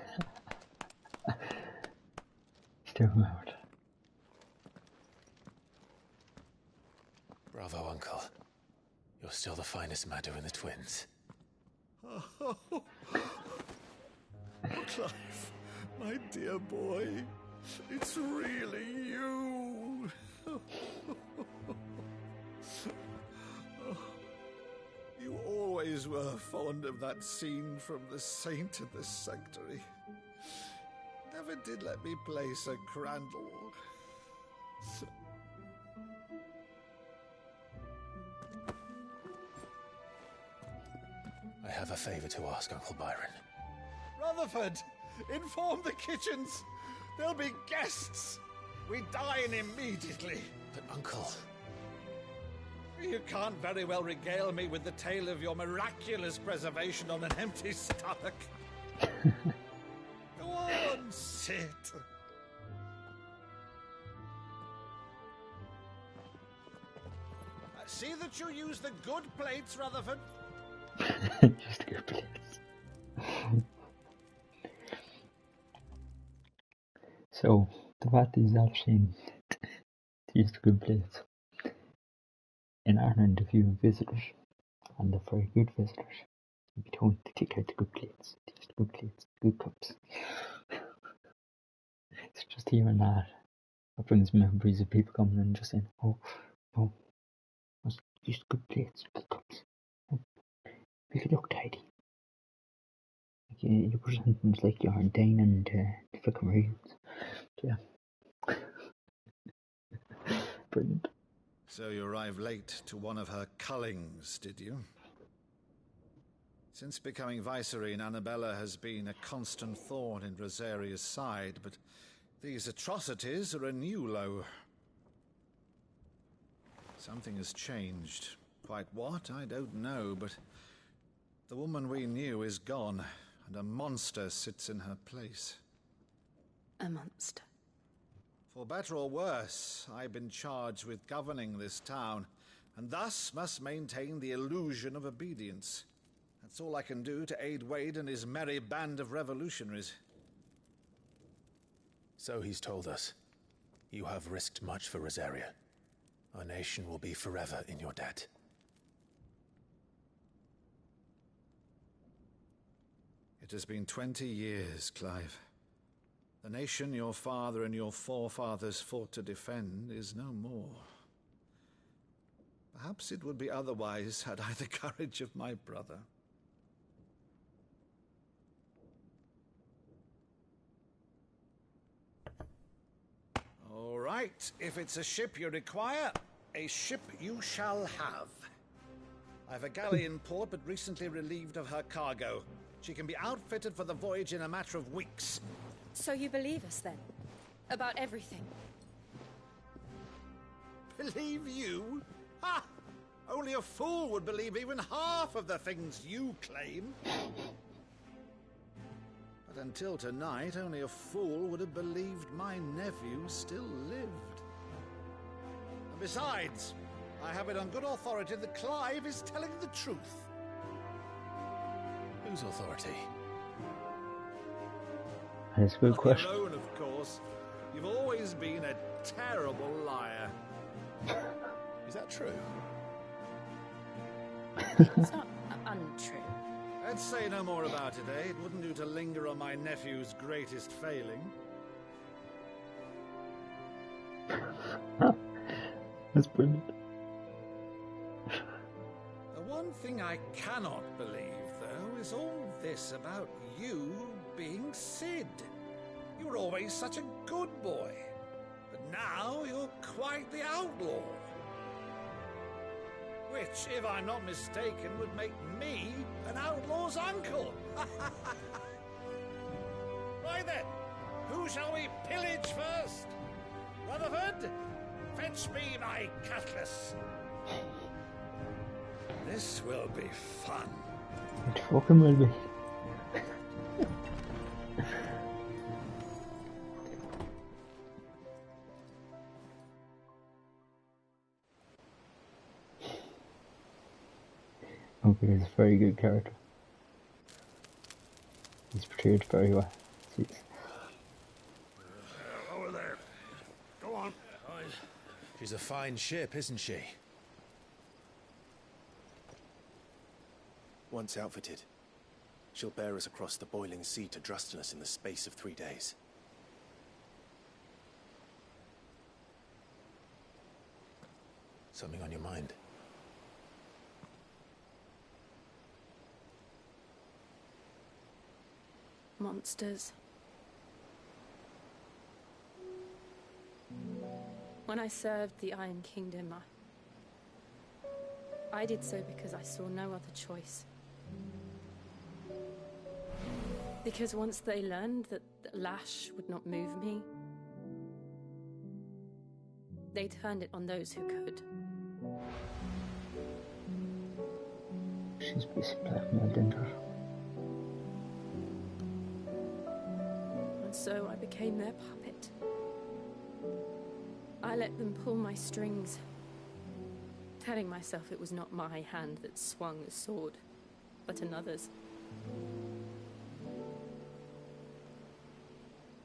Still out. Bravo, Uncle. You're still the finest Maddu in the twins. Oh, Clive, my dear boy, it's really you. You always were fond of that scene from The Saint in the Sanctuary. never did let me play Sir Crandall. I have a favor to ask, Uncle Byron. Rutherford, inform the kitchens. There'll be guests. We dine immediately. But, Uncle... You can't very well regale me with the tale of your miraculous preservation on an empty stomach. Go on, sit. See that you use the good plates, Rutherford. Just good plates. So, the fact is actually used good plates. In Ireland, if you visitors, and they're very good visitors, you'll be told to take out the good plates, the good cups. It's just hearing that. That brings memories of people coming in and just saying, oh, no, must use good plates, good cups. Oh, make it look tidy. Like you present things like you're dining to fucking reels. Yeah. Brilliant. So you arrived late to one of her cullings, did you? Since becoming Vicereine, Annabella has been a constant thorn in Rosaria's side, but these atrocities are a new low. Something has changed. Quite what, I don't know, but the woman we knew is gone, and a monster sits in her place. A monster? For better or worse, I've been charged with governing this town, and thus must maintain the illusion of obedience. That's all I can do to aid Wade and his merry band of revolutionaries. So he's told us. You have risked much for Rosaria. Our nation will be forever in your debt. It has been 20 years, Clive. The nation your father and your forefathers fought to defend is no more. Perhaps it would be otherwise had I the courage of my brother. All right, if it's a ship you require, a ship you shall have. I've a galley in port, but recently relieved of her cargo. She can be outfitted for the voyage in a matter of weeks. So you believe us, then? About everything? Believe you? Ha! Only a fool would believe even half of the things you claim. But until tonight, only a fool would have believed my nephew still lived. And besides, I have it on good authority that Clive is telling the truth. Whose authority? That's a good question. Your own, of course. You've always been a terrible liar. Is that true? It's not untrue. Let's say no more about it, eh? It wouldn't do to linger on my nephew's greatest failing. That's brilliant. The one thing I cannot believe, though, is all this about you being Sid. You were always such a good boy, but now you're quite the outlaw. Which, if I'm not mistaken, would make me an outlaw's uncle. Right then, who shall we pillage first? Rutherford, fetch me my cutlass. This will be fun. It fucking will be. Okay, he's a very good character. He's portrayed very well. Jeez. Over there. Go on. She's a fine ship, isn't she? Once outfitted, she'll bear us across the boiling sea to Drustinus in the space of 3 days. Something on your mind? Monsters. When I served the Iron Kingdom, I did so because I saw no other choice. Because once they learned that the lash would not move me, they turned it on those who could. She's basically blackmailed, didn't her? And so I became their puppet. I let them pull my strings, telling myself it was not my hand that swung the sword, but another's.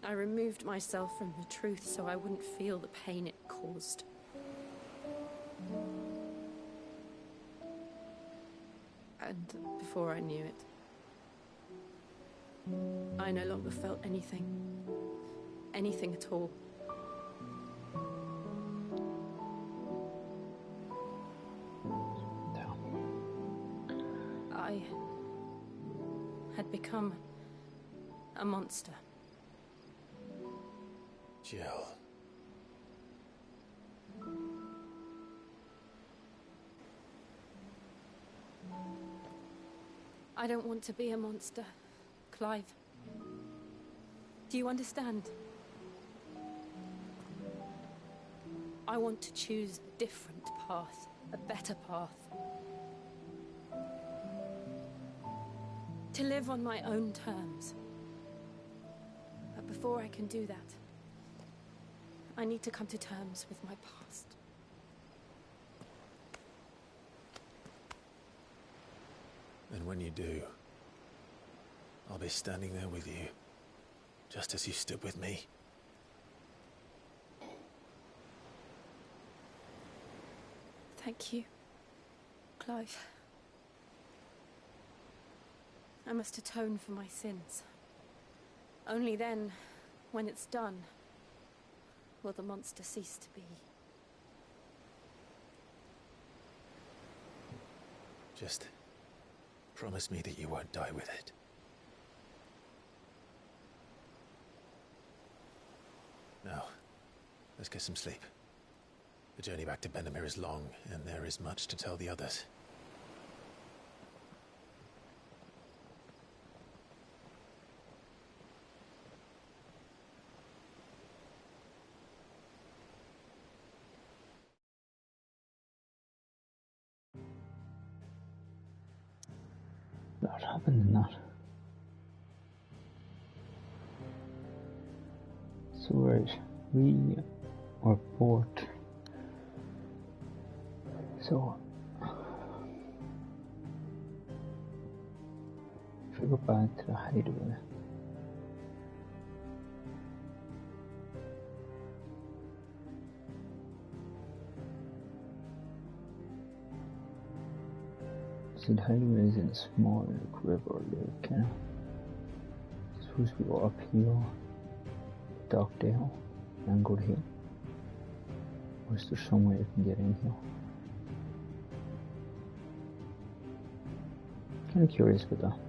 I removed myself from the truth so I wouldn't feel the pain it caused. And before I knew it, I no longer felt anything. Anything at all. I had become a monster. Jill. I don't want to be a monster, Clive. Do you understand? I want to choose a different path, a better path. To live on my own terms. But before I can do that, I need to come to terms with my past. And when you do, I'll be standing there with you, just as you stood with me. Thank you, Clive. I must atone for my sins. Only then, when it's done, will the monster cease to be. Just promise me that you won't die with it. Now, let's get some sleep. The journey back to Benamir is long, and there is much to tell the others. What happened in that? So right, we are bored. So if we go back to the hideaway, so the hideaway is in a small river or lake, you know. Suppose we go up here, Dockdale, and go to here. Or is there some way I can get in here? Kind of curious about that.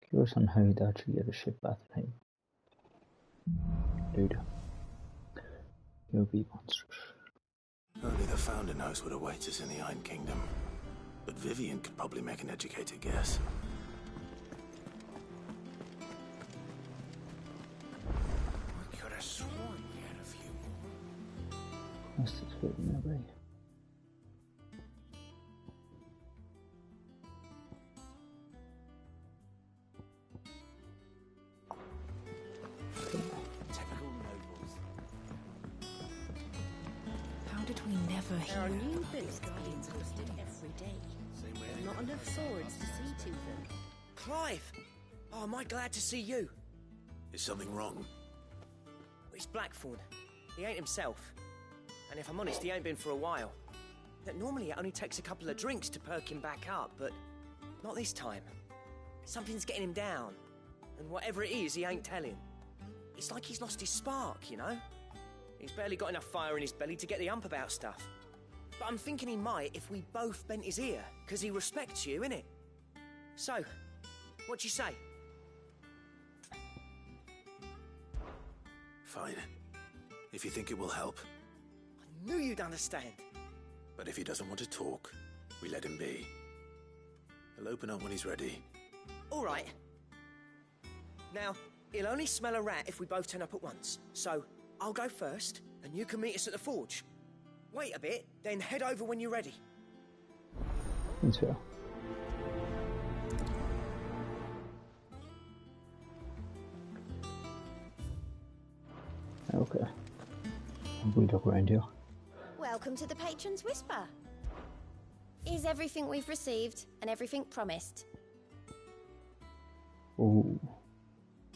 Curious on how you'd actually get a ship back to him. Dude, you'll be monstrous. Only the Founder knows what awaits us in the Iron Kingdom. But Vivian could probably make an educated guess. I could have sworn we had a few more. Must have been that way. Typical nobles. How did we never hear? Our new boats guardians are listed every day. There's not enough swords to see to them. Clive! Oh, am I glad to see you? Is something wrong? It's Blackthorn. He ain't himself. And if I'm honest, he ain't been for a while. That normally it only takes a couple of drinks to perk him back up, but not this time. Something's getting him down. And whatever it is, he ain't telling. It's like he's lost his spark, you know? He's barely got enough fire in his belly to get the ump about stuff. But I'm thinking he might if we both bent his ear, because he respects you, innit? So, what you say? Fine. If you think it will help. I knew you'd understand. But if he doesn't want to talk, we let him be. He'll open up when he's ready. All right. Now, he'll only smell a rat if we both turn up at once. So, I'll go first, and you can meet us at the forge. Wait a bit, then head over when you're ready. That's fair. Okay. We look around here. Welcome to the Patron's Whisper. Is everything we've received and everything promised? Oh,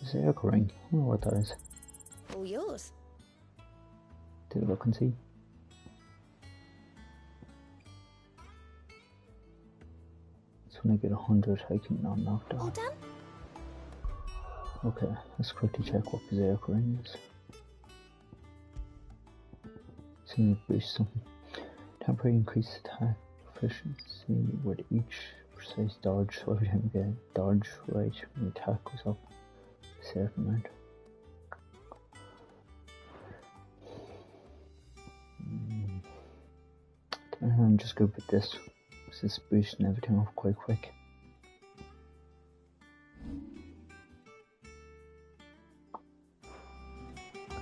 is there a ring? I wonder what that is. All yours. Take a look and see. It's when I get 100, I can not knock down. All done? Okay, let's quickly check what Berserk ring is. Seems to boost something. Temporary increased attack efficiency with each precise dodge, so every time you get dodge right when the attack goes up a certain amount. I'm just good with this. This is boosting everything off quite quick.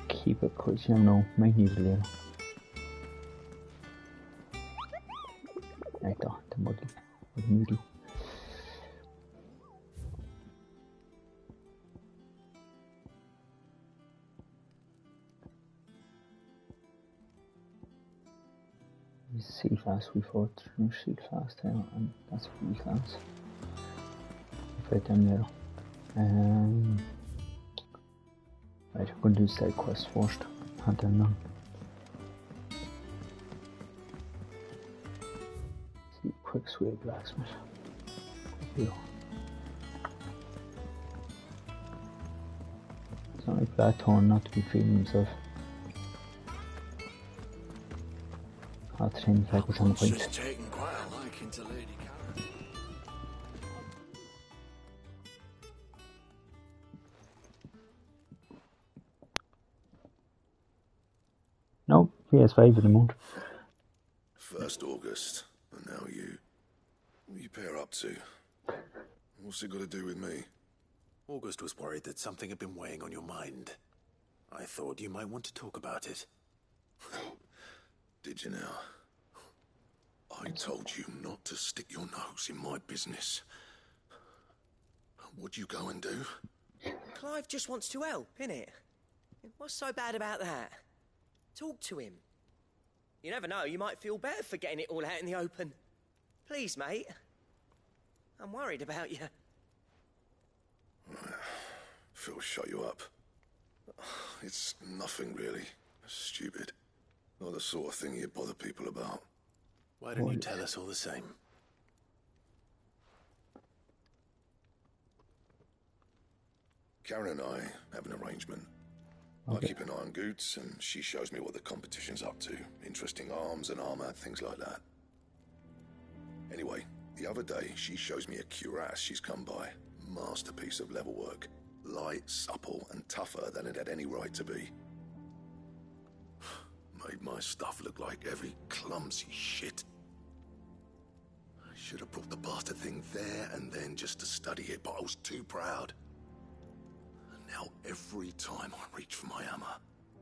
Keep it because you never know, might need it later. Right there, the muddy noodle. C class we fought through C class there, and that's B class. Right down there. Right, I'm going to do side quest first. Hand them now. See, quick sweet blacksmith. Here. It's not like Blackthorn not to be feeling himself. Half the time the was on the point. Just taking quite a liking to Lady Karen. Nope, PS5 at the moment. 1st August, and now you. What you pair up to? What's it got to do with me? August was worried that something had been weighing on your mind. I thought you might want to talk about it. Did you now? I told you not to stick your nose in my business. What'd you go and do? Clive just wants to help, innit? What's so bad about that? Talk to him. You never know, you might feel better for getting it all out in the open. Please, mate. I'm worried about you. Phil shut you up. It's nothing really. Stupid. Not the sort of thing you bother people about. Why don't you tell us all the same? Karen and I have an arrangement. Okay. I keep an eye on Goots, and she shows me what the competition's up to. Interesting arms and armor, things like that. Anyway, the other day, she shows me a cuirass she's come by. Masterpiece of level work. Light, supple, and tougher than it had any right to be. Made my stuff look like heavy, clumsy shit. I should have brought the bastard thing there and then just to study it, but I was too proud. And now every time I reach for my hammer,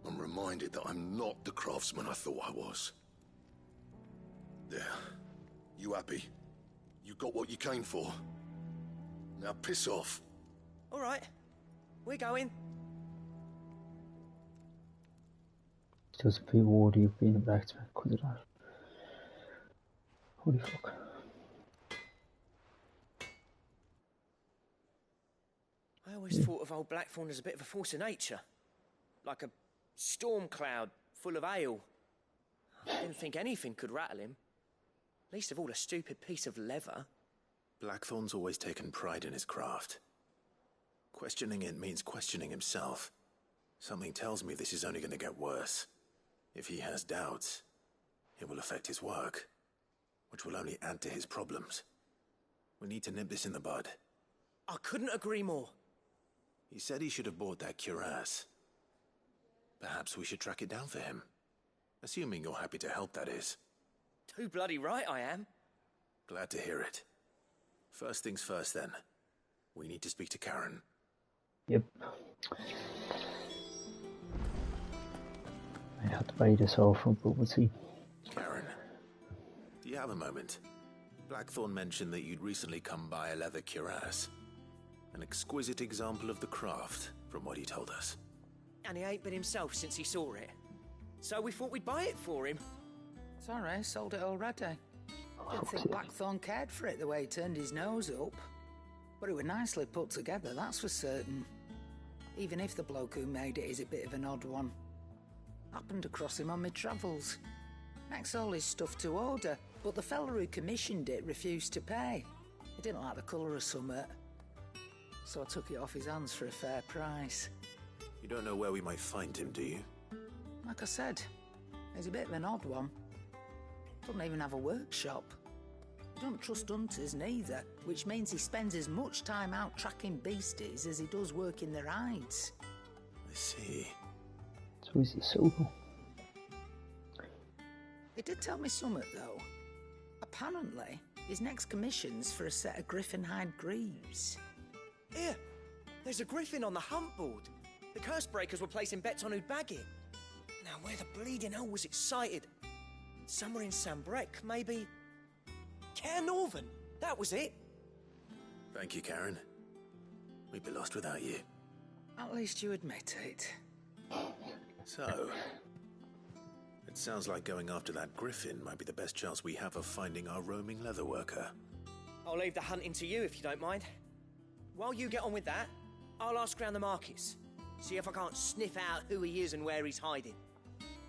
I'm reminded that I'm not the craftsman I thought I was. There. You happy? You got what you came for? Now piss off. All right. We're going. Just people worthy of being a blacksmith because of that. Holy fuck. I always thought of old Blackthorn as a bit of a force of nature. Like a storm cloud full of ale. I didn't think anything could rattle him. Least of all a stupid piece of leather. Blackthorn's always taken pride in his craft. Questioning it means questioning himself. Something tells me this is only going to get worse. If he has doubts, it will affect his work, which will only add to his problems. We need to nip this in the bud. I couldn't agree more. He said he should have bought that cuirass. Perhaps we should track it down for him. Assuming you're happy to help, that is. Too bloody right I am. Glad to hear it. First things first, then. We need to speak to Karen. Yep. I had to buy this off, but we'll see. Karen, do you have a moment? Blackthorn mentioned that you'd recently come by a leather cuirass. An exquisite example of the craft, from what he told us. And he ain't been himself since he saw it. So we thought we'd buy it for him. Sorry, sold it already. Didn't think Blackthorn cared for it the way he turned his nose up. But it was nicely put together, that's for certain. Even if the bloke who made it is a bit of an odd one. Happened across him on my travels. Next all his stuff to order, but the fella who commissioned it refused to pay. He didn't like the colour of summit. So I took it off his hands for a fair price. You don't know where we might find him, do you? Like I said, he's a bit of an odd one. Doesn't even have a workshop. He don't trust hunters neither, which means he spends as much time out tracking beasties as he does working their hides. I see. So he's a solo. He did tell me something, though. Apparently, his next commission's for a set of griffin hide greaves. Here, there's a griffin on the hunt board. The curse breakers were placing bets on who'd bag it. Now, where the bleeding hell was it sighted? Somewhere in Sambrec, maybe... Care Northern, that was it. Thank you, Karen. We'd be lost without you. At least you admit it. So, it sounds like going after that griffin might be the best chance we have of finding our roaming leatherworker. I'll leave the hunting to you if you don't mind. While you get on with that, I'll ask around the markets. See if I can't sniff out who he is and where he's hiding.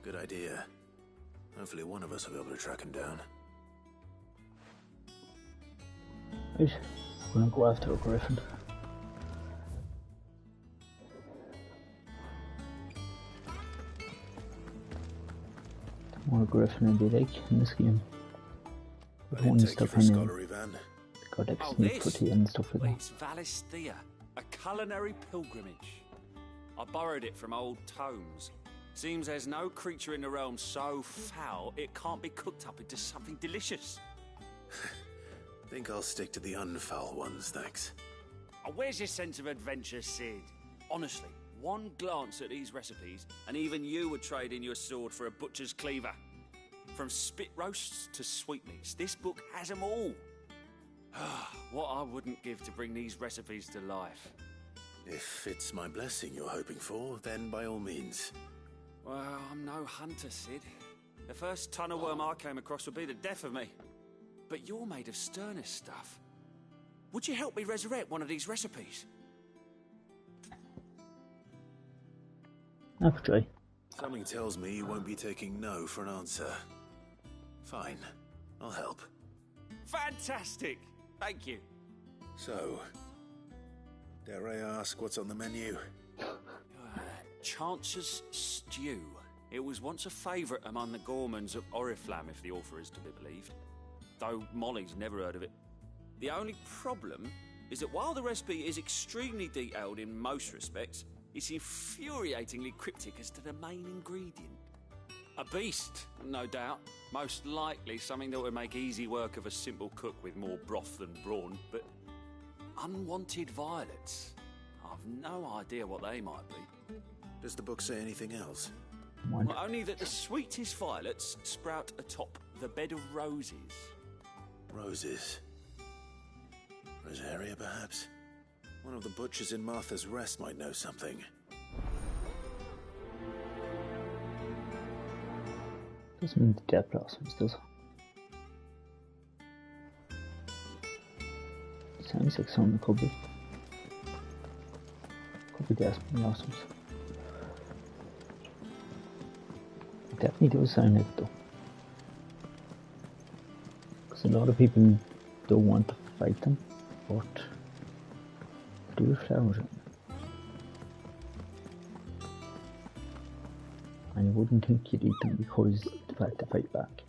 Good idea. Hopefully one of us will be able to track him down. Right, we're gonna go after a griffin. More griffin would be like in this game. But one stuff I know. Got like sneak footy and stuff like that. It's Valisthea, a culinary pilgrimage. I borrowed it from old tomes. Seems there's no creature in the realm so foul it can't be cooked up into something delicious. Think I'll stick to the unfoul ones, thanks. Oh, where's your sense of adventure, Sid? Honestly, one glance at these recipes, and even you would trade in your sword for a butcher's cleaver. From spit roasts to sweetmeats, this book has them all. What I wouldn't give to bring these recipes to life. If it's my blessing you're hoping for, then by all means. Well, I'm no hunter, Sid. The first tunnel worm I came across would be the death of me. But you're made of sterner stuff. Would you help me resurrect one of these recipes? I'll try. Something tells me you won't be taking no for an answer. Fine, I'll help. Fantastic! Thank you. So, dare I ask what's on the menu? Chance's Stew. It was once a favourite among the gourmands of Oriflamme, if the author is to be believed. Though Molly's never heard of it. The only problem is that while the recipe is extremely detailed in most respects, it's infuriatingly cryptic as to the main ingredient. A beast, no doubt. Most likely something that would make easy work of a simple cook with more broth than brawn, but unwanted violets. I've no idea what they might be. Does the book say anything else? Well, only that the sweetest violets sprout atop the bed of roses. Roses. Rosaria, perhaps? One of the butchers in Martha's Rest might know something. Doesn't mean the dead blossoms, does it? Sounds like something could be. Could be dead blossoms. It definitely does sound like it though. Because a lot of people don't want to fight them, but they do flowers in them. And you wouldn't think you'd eat them because they'd like to fight back.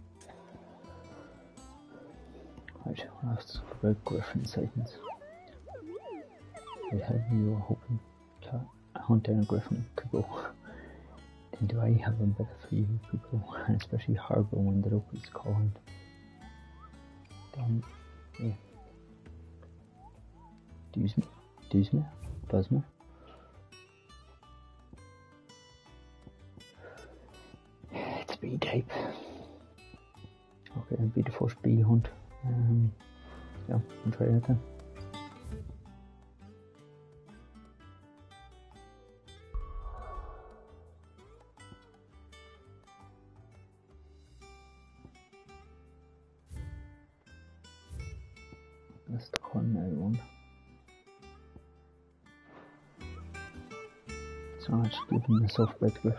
Right, we'll have to talk about griffin sightings. I had you were hoping to hunt down a griffin could go. And do I have a bit for you people, and especially Harbour when the look is cold. Yeah. Does me? It's bee type. Okay, it'll be the first bee hunt. Yeah, I'll try it then. That's the culinary one. It's not actually giving me a soft bed grip.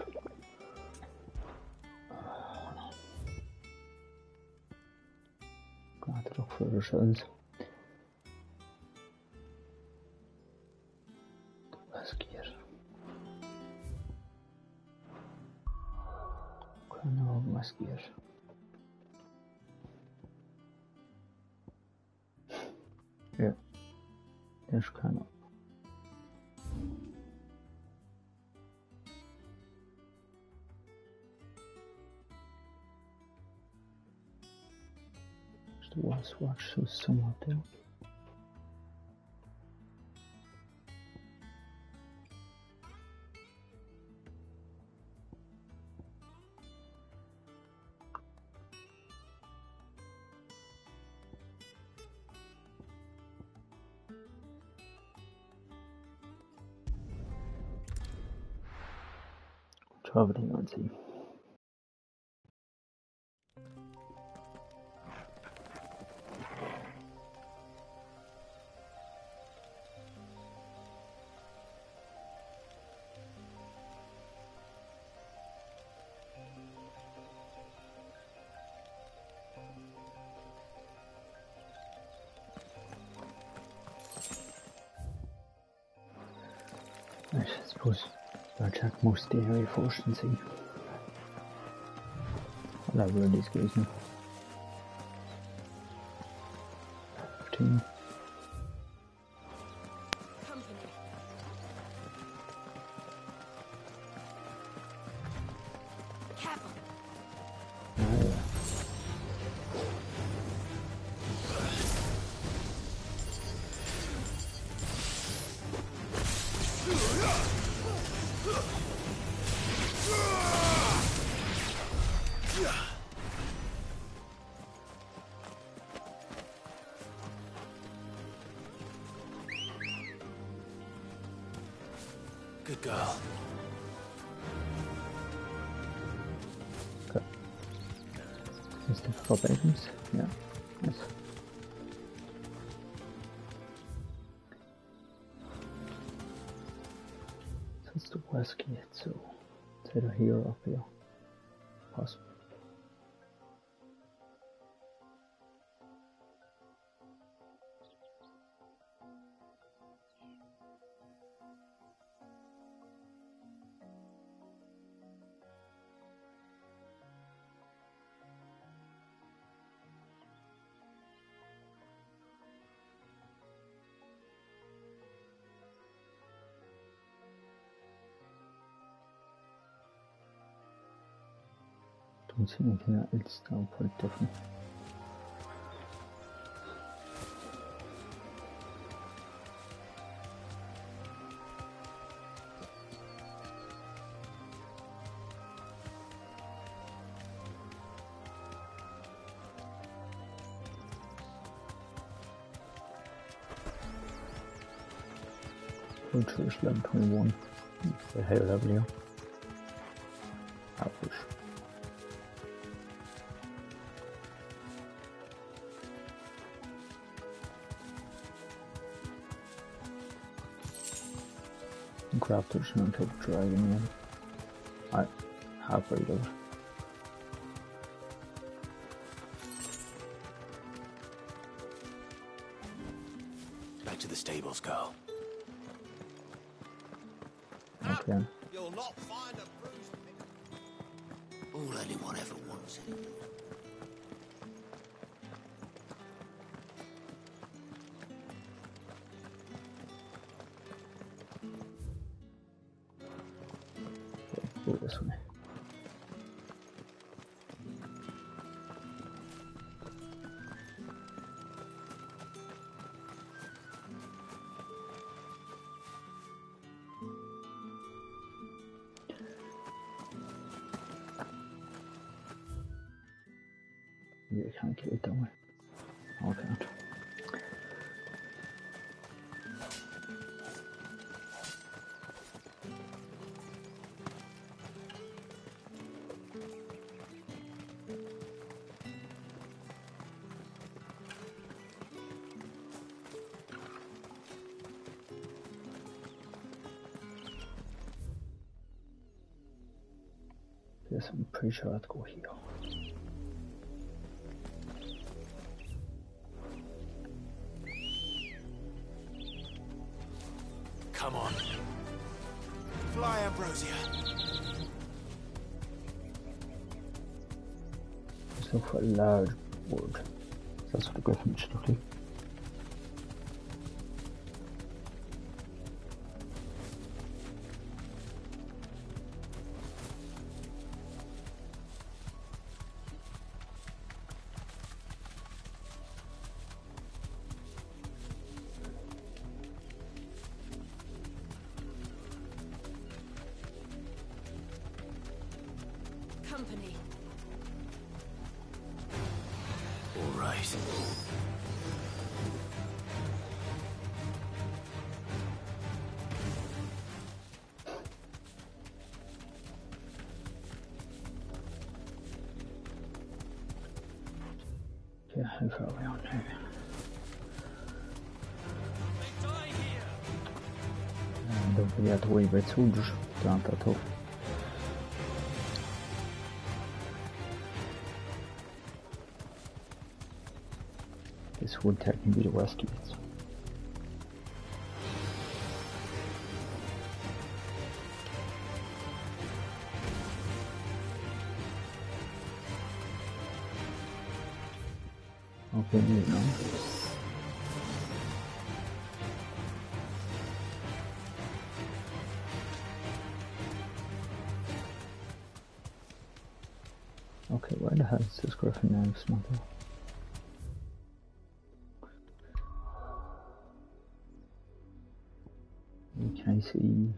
Gonna have to look for other shells. Basket. Crown of basket. Yeah, there's kind of. The West Watch so somewhat there. Try everything and see. Right, I suppose I'll check most of the area first and see. I'll have these guys now. 15. Good girl. Okay. These difficult items? Yeah. Nice. So it's the west gate, so it's either here or up here. Possible. Don't see anything else now, quite different. Church level 21. The higher level here. Average. Crafters and take dragon in. Alright, halfway there. Back to the stables, girl. Okay. You'll not find a bruised. All anyone ever wants anymore. Go this way. You can't get it that way. No, I can't. Yes, I'm pretty sure I'd go here. Come on. Fly, Ambrosia. Let's look for a large wood. That's what the griffin should look like. Company. All right. Yeah, how far are we on now? Don't forget to worry about soldiers. They aren't that tough. This would technically be the West Gates. Okay, you know. Okay, where the hell is this griffin now, Smother? Can I see?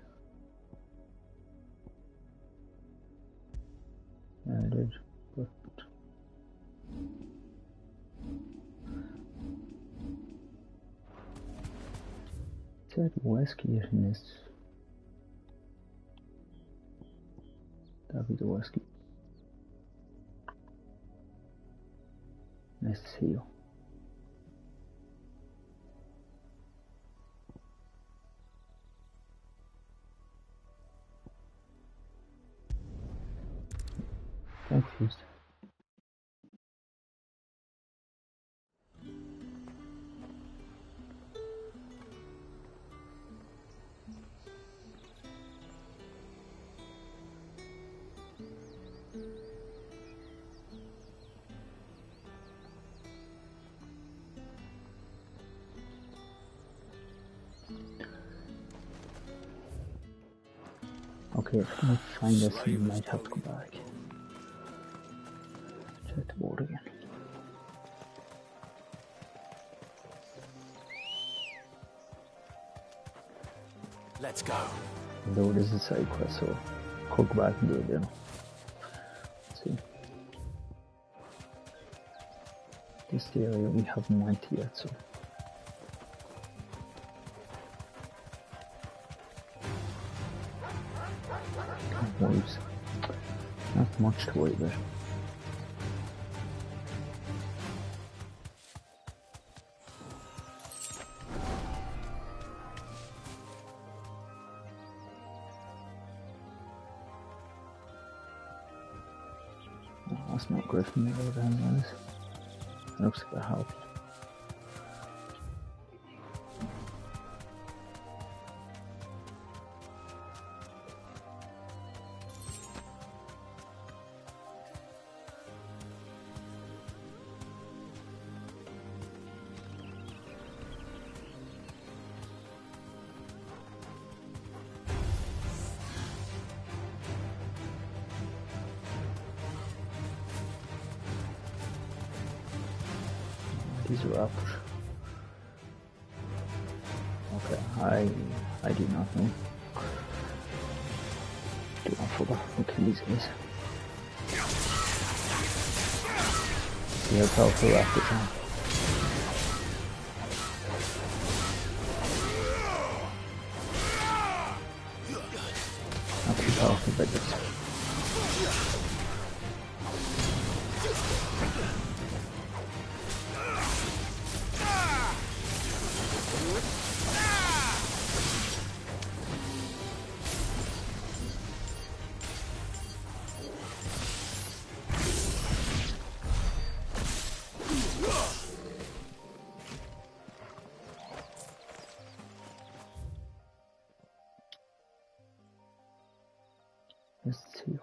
Yeah, I did. But is that West Gate in this? That'd be the West Gate. Nice to see you. Confused. Okay, if I find this, we might have to go back. Check the board again. Let's go. Though it is a side quest, so I'll go back and do it then. Let's see. This is the area we haven't went to yet, so. Waves. Not much to worry about. Oh, that's not griffin there, what the hell is? It looks like a house. These are up. Okay, I do not know. Do not forget to kill these guys. See how powerful that is now. Not too powerful, but just. Let's see.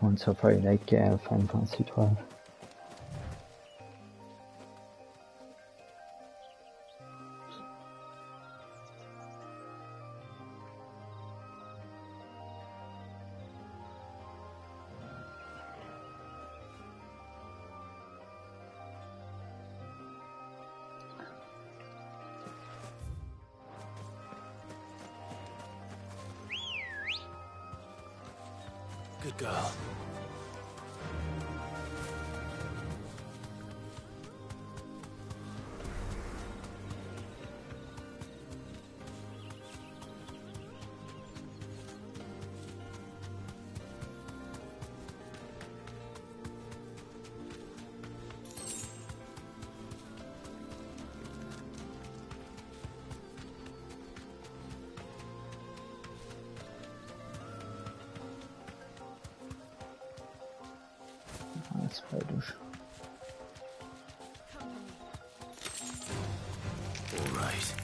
Don't so far like Final Fantasy 12. Good girl. Spiders. All right.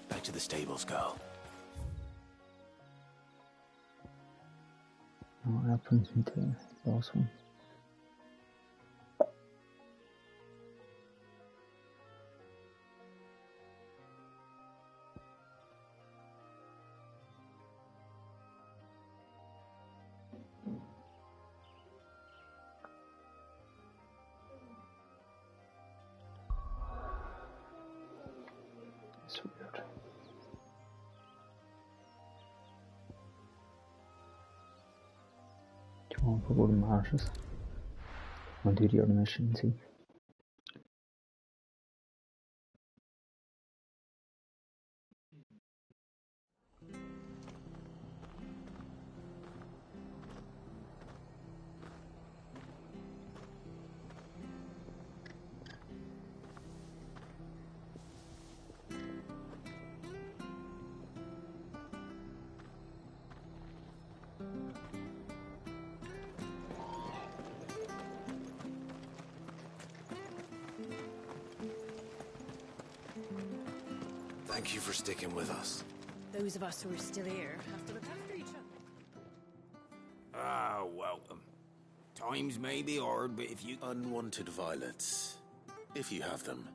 Back to the stables, girl. Oh, that brings me to the last one. It's weird. Do you want to go to marshes? Want to do the other mission, see? Thank you for sticking with us. Those of us who are still here have to look after each other. Ah, welcome. Times may be hard, but if you... Unwanted violets, if you have them.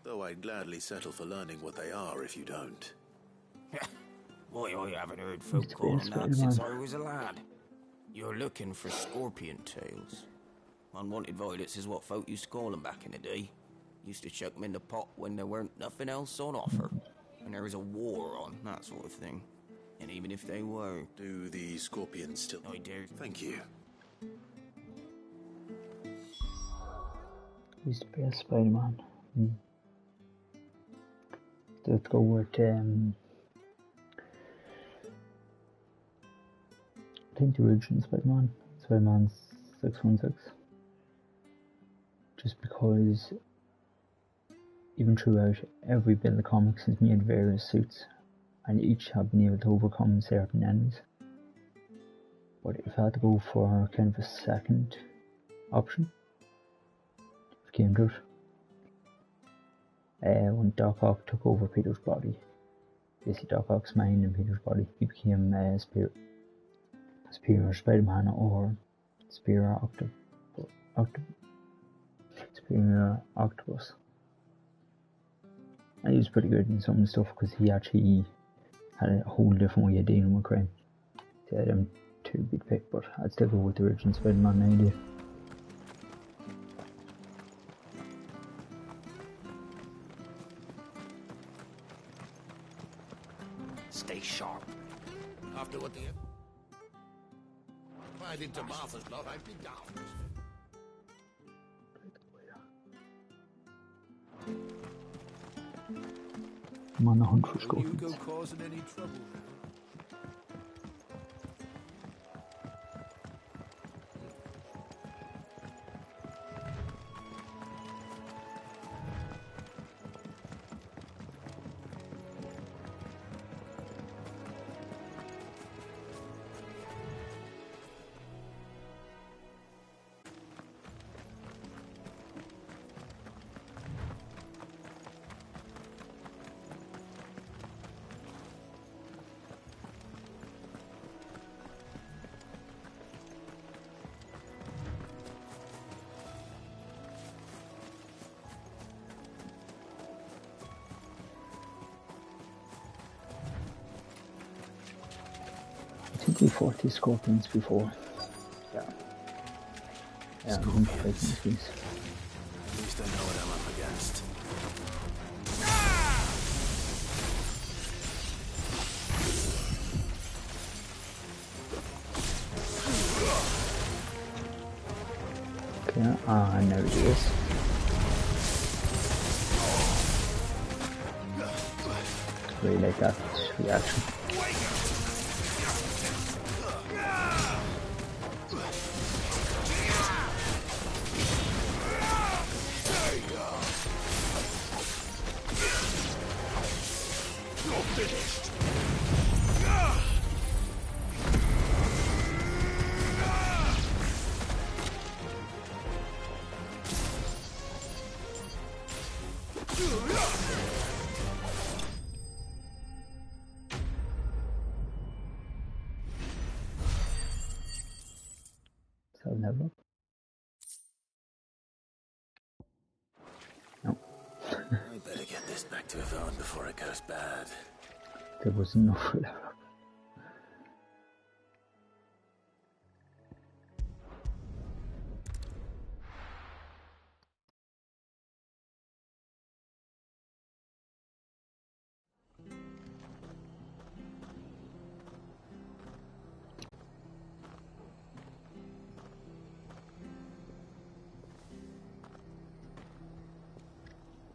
Though I'd gladly settle for learning what they are if you don't. Boy, I haven't heard folk call them that since I was a lad. You're looking for scorpion tails. Unwanted violets is what folk used to call them back in the day. Used to chuck them in the pot when there weren't nothing else on offer. And there was a war on, that sort of thing. And even if they were... Do the scorpions still... I do. Thank you. He's the best Spider-Man. Let's go with I think the original Spider-Man. Spider-Man 616. Just because even throughout every bit of the comics he's made various suits and each have been able to overcome certain enemies. But if I had to go for kind of a second option, it came to it. When Doc Ock took over Peter's body, basically Doc Ock's mind in Peter's body, he became Superior Spider-Man or Superior Superior Octopus. And he was pretty good in some of the stuff because he actually had a whole different way of dealing with crime. So them two big pick, but I'd still go with the original Spider-Man idea. I did to Martha's lot, I'd be daft. I'm on the hunt for Don't you scorpions. go causing any trouble now. I think we fought these scorpions before. Yeah. Yeah, I've been fighting these. At least I know what I'm up against. Okay, I know it is. Really like that reaction. So level up. No. I better get this back to Yvonne before it goes bad. There was enough for level.